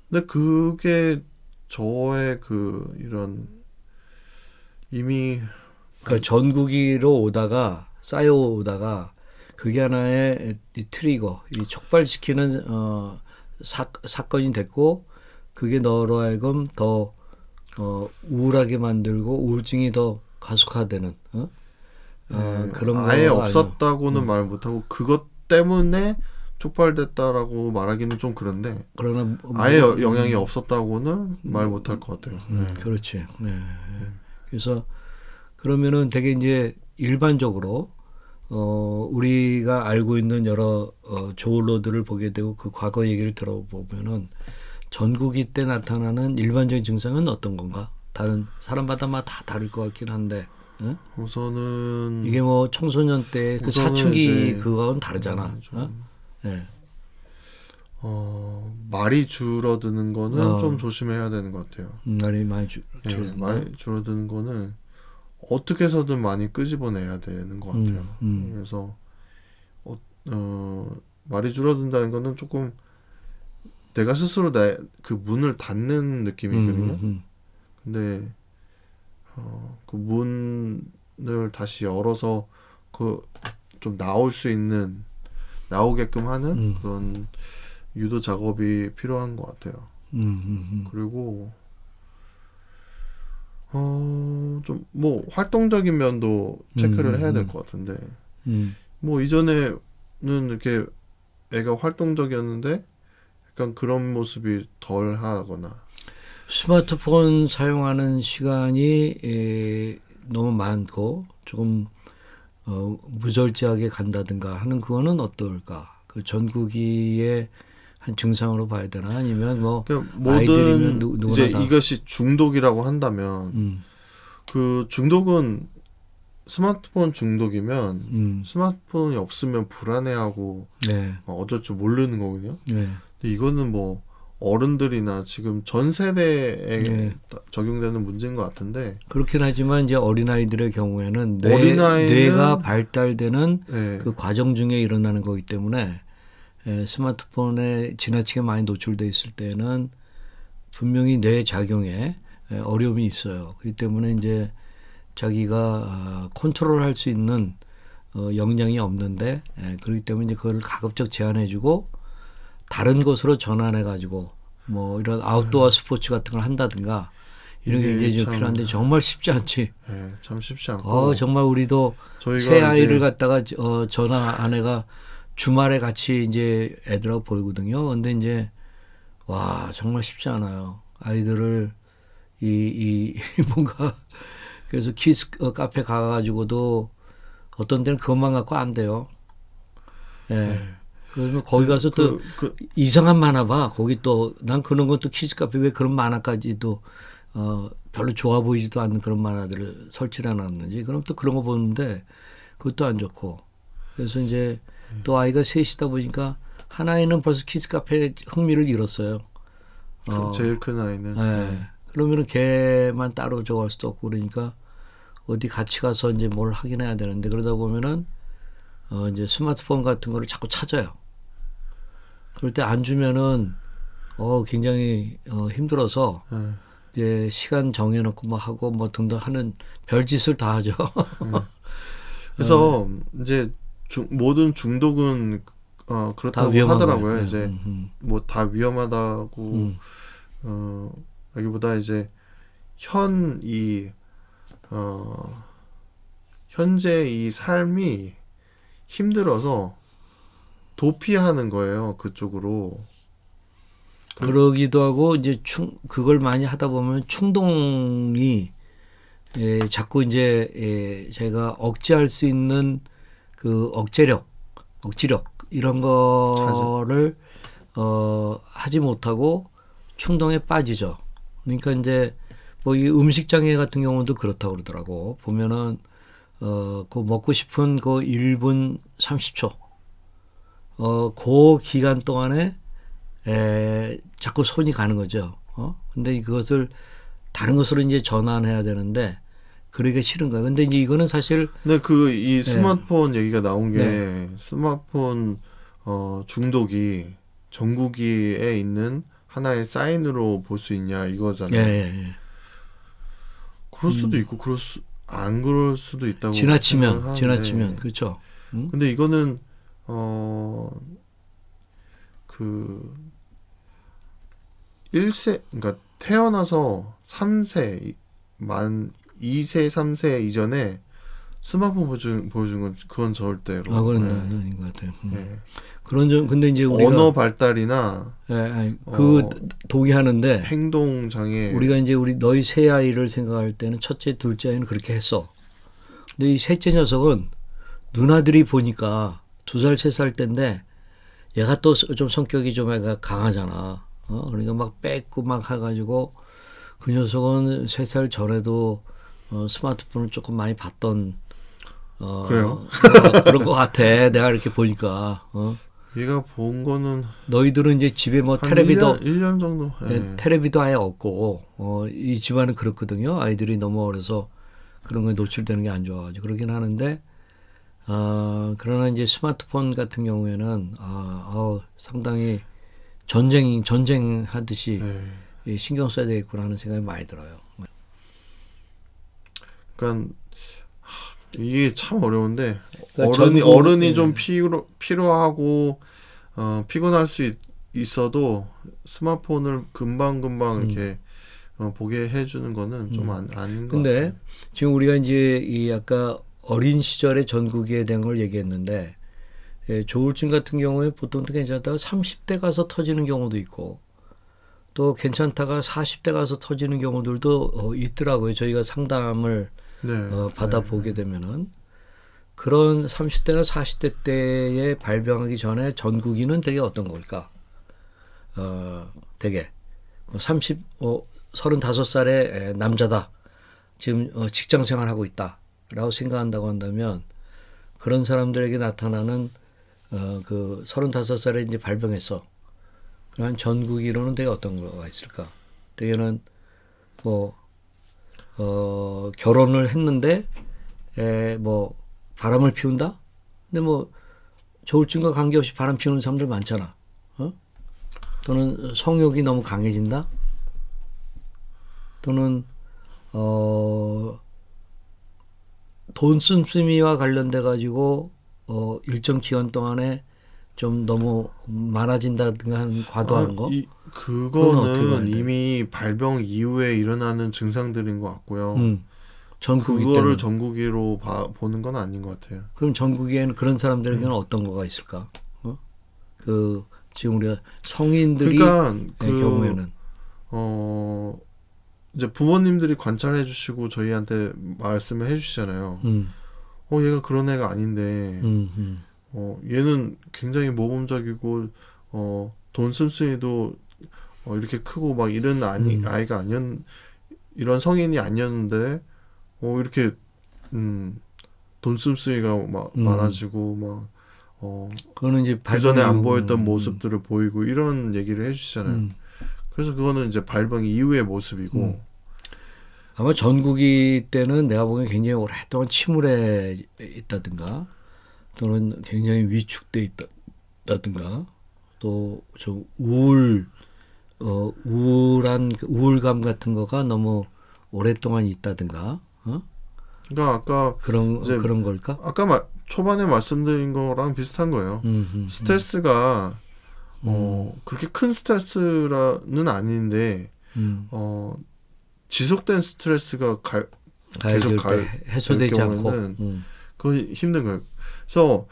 S1: 근데 그게 저의 그 이런 이미
S2: 그러니까 전국위로 오다가 쌓여오다가 그게 하나의 이 트리거, 이 촉발시키는 사건이 됐고 그게 너로 하여금 더 우울하게 만들고 우울증이 더 가속화되는 그런
S1: 아예
S2: 거가
S1: 없었다고는 말 못하고 그것 때문에 촉발됐다라고 말하기는 좀 그런데
S2: 그러나
S1: 아예 영향이 없었다고는 말 못할 것 같아요.
S2: 그렇지. 네. 그래서 그러면은 되게 이제 일반적으로 우리가 알고 있는 여러 조울로들을 보게 되고 그 과거 얘기를 들어보면은 전국이 때 나타나는 일반적인 증상은 어떤 건가? 다른 사람마다 다 다를 것 같긴 한데 응?
S1: 우선은
S2: 이게 뭐 청소년 때 그
S1: 우선은
S2: 사춘기
S1: 이제
S2: 그거는 다르잖아. 네.
S1: 말이 줄어드는 거는 좀 조심해야 되는 것 같아요.
S2: 말이 많이
S1: 말이 줄어드는 거는 어떻게 해서든 많이 끄집어내야 되는 것 같아요. 그래서 말이 줄어든다는 거는 조금 내가 스스로 그 문을 닫는 느낌이거든요. 근데 그 문을 다시 열어서 그 좀 나올 수 있는 나오게끔 하는 그런 유도 작업이 필요한 것 같아요. 그리고 좀 뭐 활동적인 면도 체크를 해야 될 것 같은데 뭐 이전에는 이렇게 애가 활동적이었는데 약간 그런 모습이 덜 하거나
S2: 스마트폰 사용하는 시간이 너무 많고 조금 무절제하게 간다든가 하는 그거는 어떨까? 그 전국이의 한 증상으로 봐야 되나? 아니면 뭐
S1: 그러니까
S2: 아이들이면
S1: 모든
S2: 누구나
S1: 이제
S2: 다.
S1: 이것이 중독이라고 한다면 그 중독은 스마트폰 중독이면 스마트폰이 없으면 불안해하고
S2: 네.
S1: 어쩔 줄 모르는 거거든요.
S2: 네.
S1: 근데 이거는 뭐 어른들이나 지금 전 세대에 적용되는 문제인 것 같은데
S2: 그렇긴 하지만 이제 어린아이들의 경우에는
S1: 어린아이는
S2: 뇌가 발달되는
S1: 네.
S2: 그 과정 중에 일어나는 거기 때문에 스마트폰에 지나치게 많이 노출돼 있을 때는 분명히 뇌 작용에 어려움이 있어요. 그렇기 때문에 이제 자기가 컨트롤할 수 있는 역량이 없는데 그렇기 때문에 이제 그걸 가급적 제한해주고 다른 곳으로 전환해가지고 뭐 이런 아웃도어 스포츠 같은 걸 한다든가 이런 게 이제 좀 필요한데 정말 쉽지 않지.
S1: 네, 참 쉽지 않고.
S2: 정말 우리도
S1: 저희가
S2: 새 아이를 갖다가 전화 아내가 주말에 같이 이제 애들하고 보이거든요. 근데 이제 와 정말 쉽지 않아요. 아이들을 이 뭔가 그래서 키즈 카페 가가지고도 어떤 데는 그것만 갖고 안 돼요. 예. 그러면 거기 가서 또 이상한 만화 봐. 거기 또 난 그런 것도 키즈 카페 왜 그런 만화까지도 별로 좋아 보이지도 않는 그런 만화들을 설치를 해놨는지 그럼 또 그런 거 보는데 그것도 안 좋고 그래서 이제 또 아이가 셋이다 보니까 한 아이는 벌써 키즈 카페 흥미를 잃었어요.
S1: 제일 큰 아이는.
S2: 네. 그러면은 걔만 따로 저거 할 수도 없고 그러니까 어디 같이 가서 이제 뭘 하긴 해야 되는데 그러다 보면은 이제 스마트폰 같은 거를 자꾸 찾아요. 그럴 때 안 주면은 굉장히 힘들어서 이제 시간 정해놓고 뭐 하고 뭐 등등 하는 별짓을 다 하죠.
S1: 그래서 이제 모든 중독은 그렇다고 하더라고요. 이제 뭐 다 위험하다고 여기보다 이제 현재 이 삶이 힘들어서 도피하는 거예요. 그쪽으로.
S2: 그러기도 하고 이제 그걸 많이 하다 보면 충동이 자꾸 이제 제가 억제할 수 있는 그 억지력 이런 거를 하지 못하고 충동에 빠지죠. 그러니까 이제 뭐 이 음식 장애 같은 경우도 그렇다고 그러더라고. 보면은 그 먹고 싶은 그 1분 30초 그 기간 동안에 자꾸 손이 가는 거죠. 근데 그것을 다른 것으로 이제 전환해야 되는데 그러기가 싫은 거예요. 근데 이제 이거는 사실
S1: 근데 이 스마트폰 얘기가 나온 게 스마트폰 중독이 전국에 있는 하나의 사인으로 볼 수 있냐 이거잖아요. 그럴 수도 있고 안 그럴 수도 있다고
S2: 지나치면 그렇죠.
S1: 근데 이거는 그 1세 그러니까 태어나서 3세 만 2세 3세 이전에 스마트폰 보여준 건 그건 절대로
S2: 그건 아닌 것 같아요. 그런 점 근데 이제 우리가
S1: 언어 발달이나
S2: 동의하는데
S1: 행동 장애
S2: 우리가 이제 너희 세 아이를 생각할 때는 첫째, 둘째 아이는 그렇게 했어. 근데 이 셋째 녀석은 누나들이 보니까 2살, 3살 때인데 얘가 또 좀 성격이 좀 애가 강하잖아. 그러니까 막 뺏고 막 해가지고 그 녀석은 3살 전에도 스마트폰을 조금 많이 봤던
S1: 그래요?
S2: 그런 것 같아. 내가 이렇게 보니까.
S1: 얘가 본 거는
S2: 너희들은 이제 집에 뭐
S1: 한
S2: 텔레비도
S1: 1년 정도
S2: 텔레비도 아예 없고 이 집안은 그렇거든요. 아이들이 너무 어려서 그런 거에 노출되는 게 안 좋아가지고 그러긴 하는데 그러나 이제 스마트폰 같은 경우에는 상당히 전쟁하듯이 신경 써야 되겠구나 하는 생각이 많이 들어요.
S1: 그러니까 이게 참 어려운데
S2: 그러니까
S1: 어른이 좀 필요하고 피곤할 수 있어도 스마트폰을 금방 이렇게 보게 해주는 거는 좀 아닌 것
S2: 근데
S1: 같아요.
S2: 지금 우리가 이제 이 아까 어린 시절의 전국에 대한 걸 얘기했는데 조울증 같은 경우에 보통 괜찮다가 30대 가서 터지는 경우도 있고 또 괜찮다가 40대 가서 터지는 경우들도 있더라고요. 저희가 상담을 받아보게 되면은 그런 30대나 40대 때에 발병하기 전에 전국이는 되게 어떤 걸까? 되게 35살의 남자다. 지금 직장 생활하고 있다라고 생각한다고 한다면 그런 사람들에게 나타나는 그 35살에 이제 발병했어. 그런 전국이로는 되게 어떤 거가 있을까? 되게는 뭐 결혼을 했는데 뭐 바람을 피운다? 근데 뭐 조울증과 관계없이 바람 피우는 사람들 많잖아. 또는 성욕이 너무 강해진다? 또는 돈 씀씀이와 관련돼 가지고 일정 기간 동안에 좀 너무 많아진다든가 하는 과도한 거?
S1: 그거는 이미 발병 이후에 일어나는 증상들인 것 같고요.
S2: 전국이
S1: 그거를
S2: 때는.
S1: 전국이로 보는 건 아닌 것 같아요.
S2: 그럼 전국에는 그런 사람들에게는 어떤 거가 있을까? 지금 우리가 성인들이
S1: 그러니까
S2: 경우에는
S1: 이제 부모님들이 관찰해 주시고 저희한테 말씀을 해 주시잖아요. 얘가 그런 애가 아닌데 얘는 굉장히 모범적이고 돈 씀씀이도 이렇게 크고 막 이런 아이가 이런 성인이 아니었는데 이렇게 돈 씀씀이가 막 많아지고 막
S2: 그거는 이제
S1: 그전에 안 보였던 모습들을 보이고 이런 얘기를 해주시잖아요. 그래서 그거는 이제 발병 이후의 모습이고
S2: 아마 전국이 때는 내가 보기엔 굉장히 오랫동안 침울해 있다든가 또는 굉장히 위축돼 있다든가 또 좀 우울감 같은 거가 너무 오랫동안 있다든가
S1: 그러니까 아까
S2: 그런 걸까?
S1: 아까 초반에 말씀드린 거랑 비슷한 거예요. 스트레스가 그렇게 큰 스트레스는 아닌데 지속된 스트레스가 계속
S2: 해소되지 않고
S1: 그건 힘든 거예요. 그래서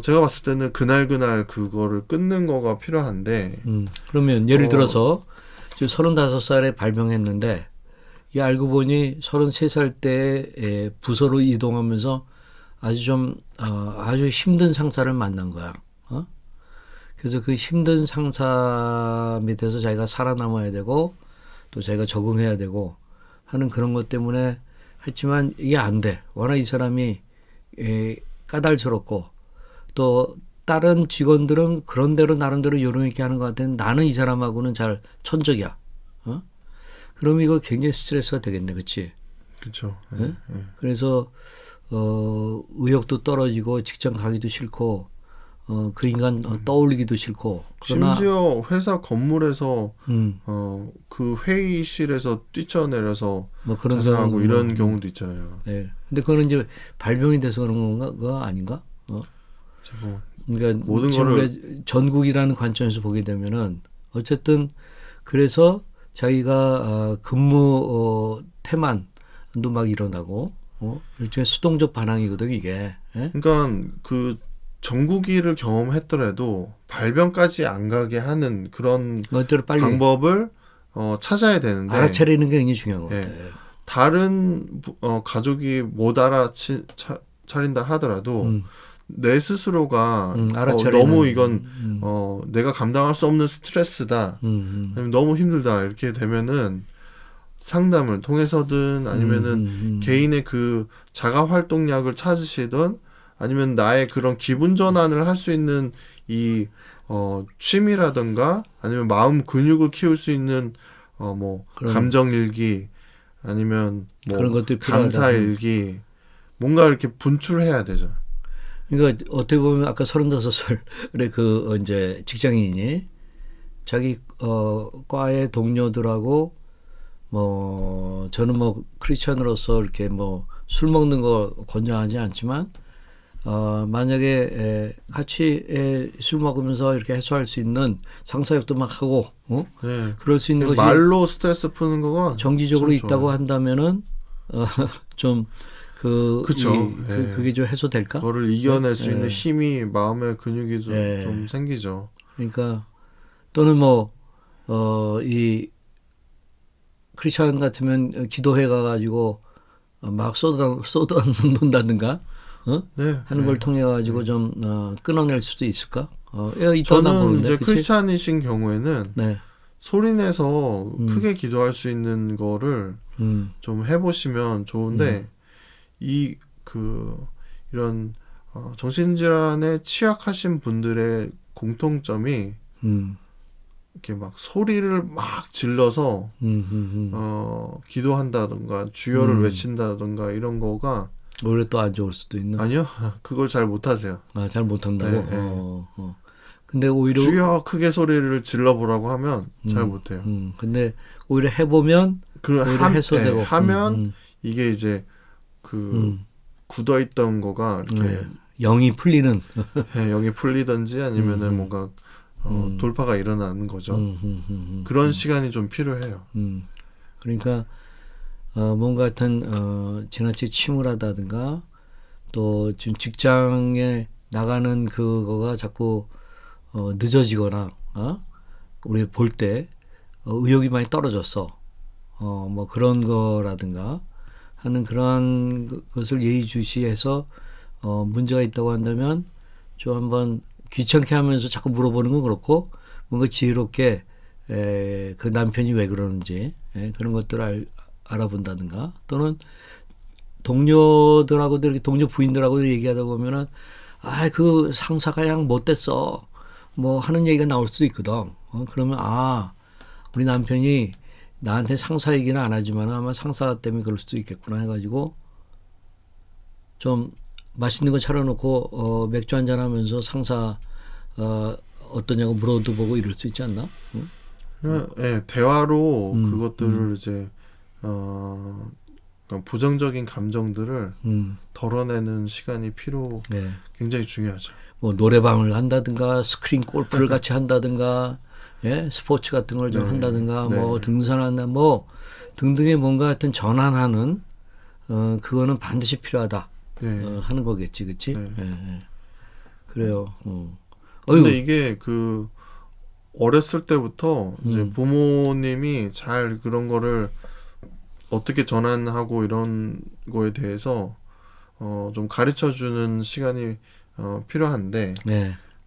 S1: 제가 봤을 때는 그날 그거를 끊는 거가 필요한데
S2: 그러면 예를 들어서 지금 35살에 발병했는데 이 알고 보니 33살 때 부서로 이동하면서 아주 힘든 상사를 만난 거야. 그래서 그 힘든 상사 밑에서 자기가 살아남아야 되고 또 자기가 적응해야 되고 하는 그런 것 때문에 했지만 이게 안 돼. 워낙 이 사람이 까달스럽고 또 다른 직원들은 그런 대로 나름대로 요령 있게 하는 것 같은데 나는 이 사람하고는 잘 천적이야. 어? 그럼 이거 굉장히 스트레스가 되겠네, 그렇지?
S1: 그렇죠.
S2: 네? 그래서 의욕도 떨어지고 직장 가기도 싫고 그 인간 떠올리기도 싫고 그러나
S1: 심지어 회사 건물에서 그 회의실에서 뛰쳐내려서
S2: 뭐 그런
S1: 자살하고
S2: 경우는
S1: 이런 경우도 있잖아요.
S2: 예. 근데 그거는 이제 발병이 돼서 그런 건가? 그거 아닌가?
S1: 뭐
S2: 그러니까
S1: 모든
S2: 지금
S1: 거를
S2: 우리가 전국이라는 관점에서 보게 되면은 어쨌든 그래서 자기가 근무 태만도 막 일어나고 일종의 수동적 반항이거든 이게. 예?
S1: 그러니까 그 전국이를 경험했더라도 발병까지 안 가게 하는 그런
S2: 것들을 빨리
S1: 방법을 찾아야 되는데
S2: 알아차리는 게 굉장히 중요한 것
S1: 예.
S2: 같아.
S1: 다른 가족이 못 차린다 하더라도 내 스스로가
S2: 알아차리는,
S1: 너무 이건 내가 감당할 수 없는 스트레스다. 아니면 너무 힘들다. 이렇게 되면은 상담을 통해서든 아니면은 개인의 그 자가 활동약을 찾으시든 아니면 나의 그런 기분 전환을 할 수 있는 이 취미라든가 아니면 마음 근육을 키울 수 있는 뭐 감정 일기 아니면 뭐
S2: 그런 것들이
S1: 감사
S2: 필요하다.
S1: 일기 뭔가 이렇게 분출해야 되죠.
S2: 그러니까 어떻게 보면 아까 35살의 그 이제 직장인이 자기 과의 동료들하고 뭐 저는 뭐 크리스천으로서 이렇게 뭐 술 먹는 거 권장하지 않지만 만약에 같이 술 먹으면서 이렇게 해소할 수 있는 상사역도 막 하고
S1: 네.
S2: 그럴 수 있는 것이
S1: 말로 스트레스 푸는 거가
S2: 정기적으로
S1: 참
S2: 있다고
S1: 좋아요.
S2: 한다면은 좀
S1: 그쵸.
S2: 그게 좀 해소될까?
S1: 그거를 이겨낼 수 있는 힘이 마음의 근육이
S2: 예.
S1: 좀 생기죠.
S2: 그러니까 또는 뭐 이 크리스천 같으면 기도회 가가지고 막 쏟아놓는다든가
S1: 네.
S2: 하는 걸 통해 가지고 좀 끊어낼 수도 있을까? 있다고 난
S1: 저는
S2: 보는데,
S1: 이제
S2: 그치?
S1: 크리스찬이신 경우에는
S2: 네,
S1: 소리내서 크게 기도할 수 있는 거를 좀 해보시면 좋은데 이 이런 정신질환에 취약하신 분들의 공통점이 이렇게 막 소리를 막 질러서 기도한다든가 주여를 외친다든가 이런 거가
S2: 오히려 또 안 좋을 수도 있는.
S1: 아니요 그걸 잘 못하세요.
S2: 잘 못한다고.
S1: 네, 네.
S2: 근데 오히려
S1: 주여 크게 소리를 질러보라고 하면 잘 못해요.
S2: 근데 오히려 해보면 오히려 해소되고
S1: 하면 이게 이제 굳어있던 거가 이렇게
S2: 영이 풀리는.
S1: 영이 풀리든지 아니면은 뭔가 돌파가 일어나는 거죠. 그런 시간이 좀 필요해요.
S2: 그러니까 뭔가 같은 지나치게 침울하다든가 또 지금 직장에 나가는 그거가 자꾸 늦어지거나 우리 볼 때 의욕이 많이 떨어졌어. 뭐 그런 거라든가 하는 그런 것을 예의주시해서 문제가 있다고 한다면 좀 한번 귀찮게 하면서 자꾸 물어보는 건 그렇고 뭔가 지혜롭게 그 남편이 왜 그러는지 그런 것들을 알아본다든가 또는 동료들하고도 이렇게 동료 부인들하고도 얘기하다 보면은 그 상사가 그냥 못됐어 뭐 하는 얘기가 나올 수도 있거든. 그러면 우리 남편이 나한테 상사 얘기는 안 하지만 아마 상사 때문에 그럴 수도 있겠구나 해가지고 좀 맛있는 거 차려놓고 맥주 한잔 하면서 상사 어떠냐고 물어도 보고 이럴 수 있지 않나? 응?
S1: 네, 대화로 그것들을 이제 그러니까 부정적인 감정들을 덜어내는 시간이 굉장히 중요하죠.
S2: 뭐 노래방을 한다든가 스크린 골프를 같이 한다든가 스포츠 같은 걸 좀 한다든가 뭐 등산한다 뭐 등등의 뭔가 하여튼 전환하는 그거는 반드시 필요하다 하는 거겠지, 그렇지? 그래요.
S1: 근데 이게 어렸을 때부터 이제 부모님이 잘 그런 거를 어떻게 전환하고 이런 거에 대해서 좀 가르쳐 주는 시간이 필요한데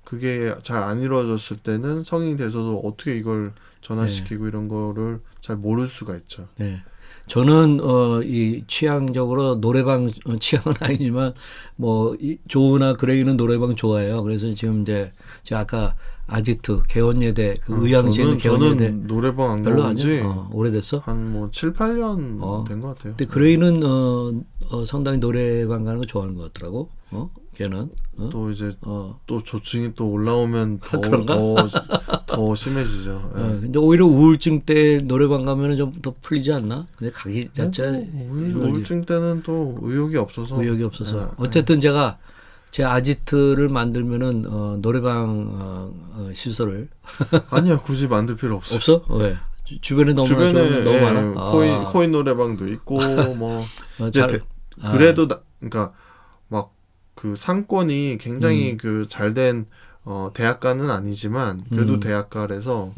S1: 그게 잘 안 이루어졌을 때는 성인이 돼서도 어떻게 이걸 전환시키고 이런 거를 잘 모를 수가 있죠.
S2: 네. 저는 이 취향적으로 노래방 취향은 아니지만 뭐 조우나 그레이는 노래방 좋아해요. 그래서 지금 이제 제가 아까 아지트 개원예대 그 의왕시에 있는 개원예대
S1: 저는 노래방 안
S2: 별로
S1: 가본 지
S2: 아니야. 오래됐어?
S1: 한 뭐 7, 8년 된 것 같아요.
S2: 근데 그레이는 상당히 노래방 가는 거 좋아하는 것 같더라고. 걔는
S1: 또 이제 또 조증이 또 올라오면
S2: 그런가?
S1: 더 심해지죠. 예.
S2: 근데 오히려 우울증 때 노래방 가면은 좀 더 풀리지 않나? 근데 가기 자체
S1: 우울증 때는 또 의욕이 없어서.
S2: 의욕이 없어서.
S1: 예,
S2: 어쨌든 제가 제 아지트를 만들면은 노래방 시설을
S1: 아니야, 굳이 만들 필요 없어.
S2: 없어? 왜? 주변에 너무
S1: 주변에
S2: 너무 많아.
S1: 코인 노래방도 있고 뭐 이제
S2: 잘,
S1: 그래도 그러니까 막 그 상권이 굉장히 그 잘된 대학가는 아니지만 그래도 대학가라서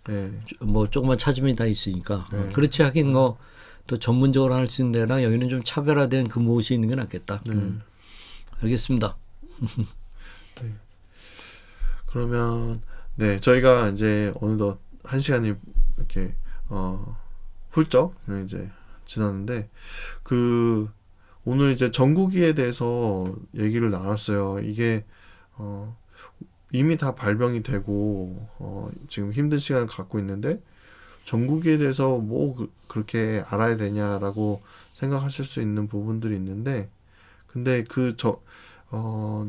S1: 예.
S2: 뭐 조금만 찾으면 다 있으니까.
S1: 네.
S2: 그렇지 하긴 뭐 더 전문적으로 할 수 있는 데랑 여기는 좀 차별화된 그 무엇이 있는 게 낫겠다. 알겠습니다.
S1: 그러면 네 저희가 이제 어느덧 1시간이 이렇게 훌쩍 이제 지났는데 그 오늘 이제 전국이에 대해서 얘기를 나눴어요. 이게 이미 다 발병이 되고 지금 힘든 시간을 갖고 있는데 전국이에 대해서 뭐 그렇게 알아야 되냐라고 생각하실 수 있는 부분들이 있는데 근데 그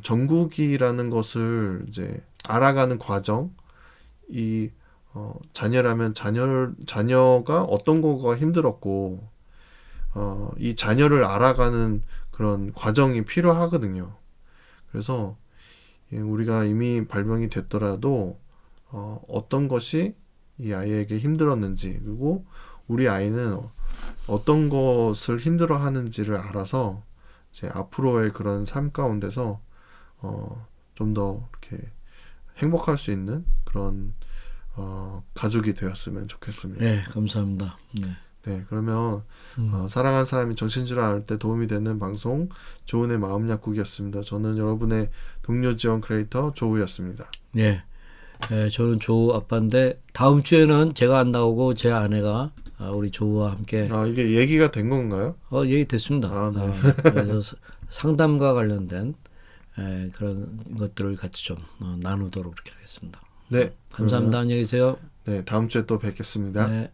S1: 전국이라는 것을 이제 알아가는 과정 이 자녀라면 자녀가 어떤 거가 힘들었고 이 자녀를 알아가는 그런 과정이 필요하거든요. 그래서 우리가 이미 발병이 됐더라도 어떤 것이 이 아이에게 힘들었는지 그리고 우리 아이는 어떤 것을 힘들어하는지를 알아서 이제 앞으로의 그런 삶 가운데서 좀 더 이렇게 행복할 수 있는 그런 가족이 되었으면 좋겠습니다.
S2: 네, 감사합니다. 네.
S1: 네, 그러면 사랑하는 사람이 정신질환 할 때 도움이 되는 방송 조은의 마음 약국이었습니다. 저는 여러분의 동료 지원 크리에이터 조우였습니다.
S2: 네. 저는 조우 아빠인데 다음 주에는 제가 안 나오고 제 아내가 우리 조우와 함께
S1: 이게 얘기가 된 건가요?
S2: 얘기 됐습니다.
S1: 네.
S2: 그래서 상담과 관련된 그런 것들을 같이 좀 나누도록 그렇게 하겠습니다.
S1: 네.
S2: 감사합니다. 안녕히 계세요.
S1: 네, 다음 주에 또 뵙겠습니다.
S2: 네.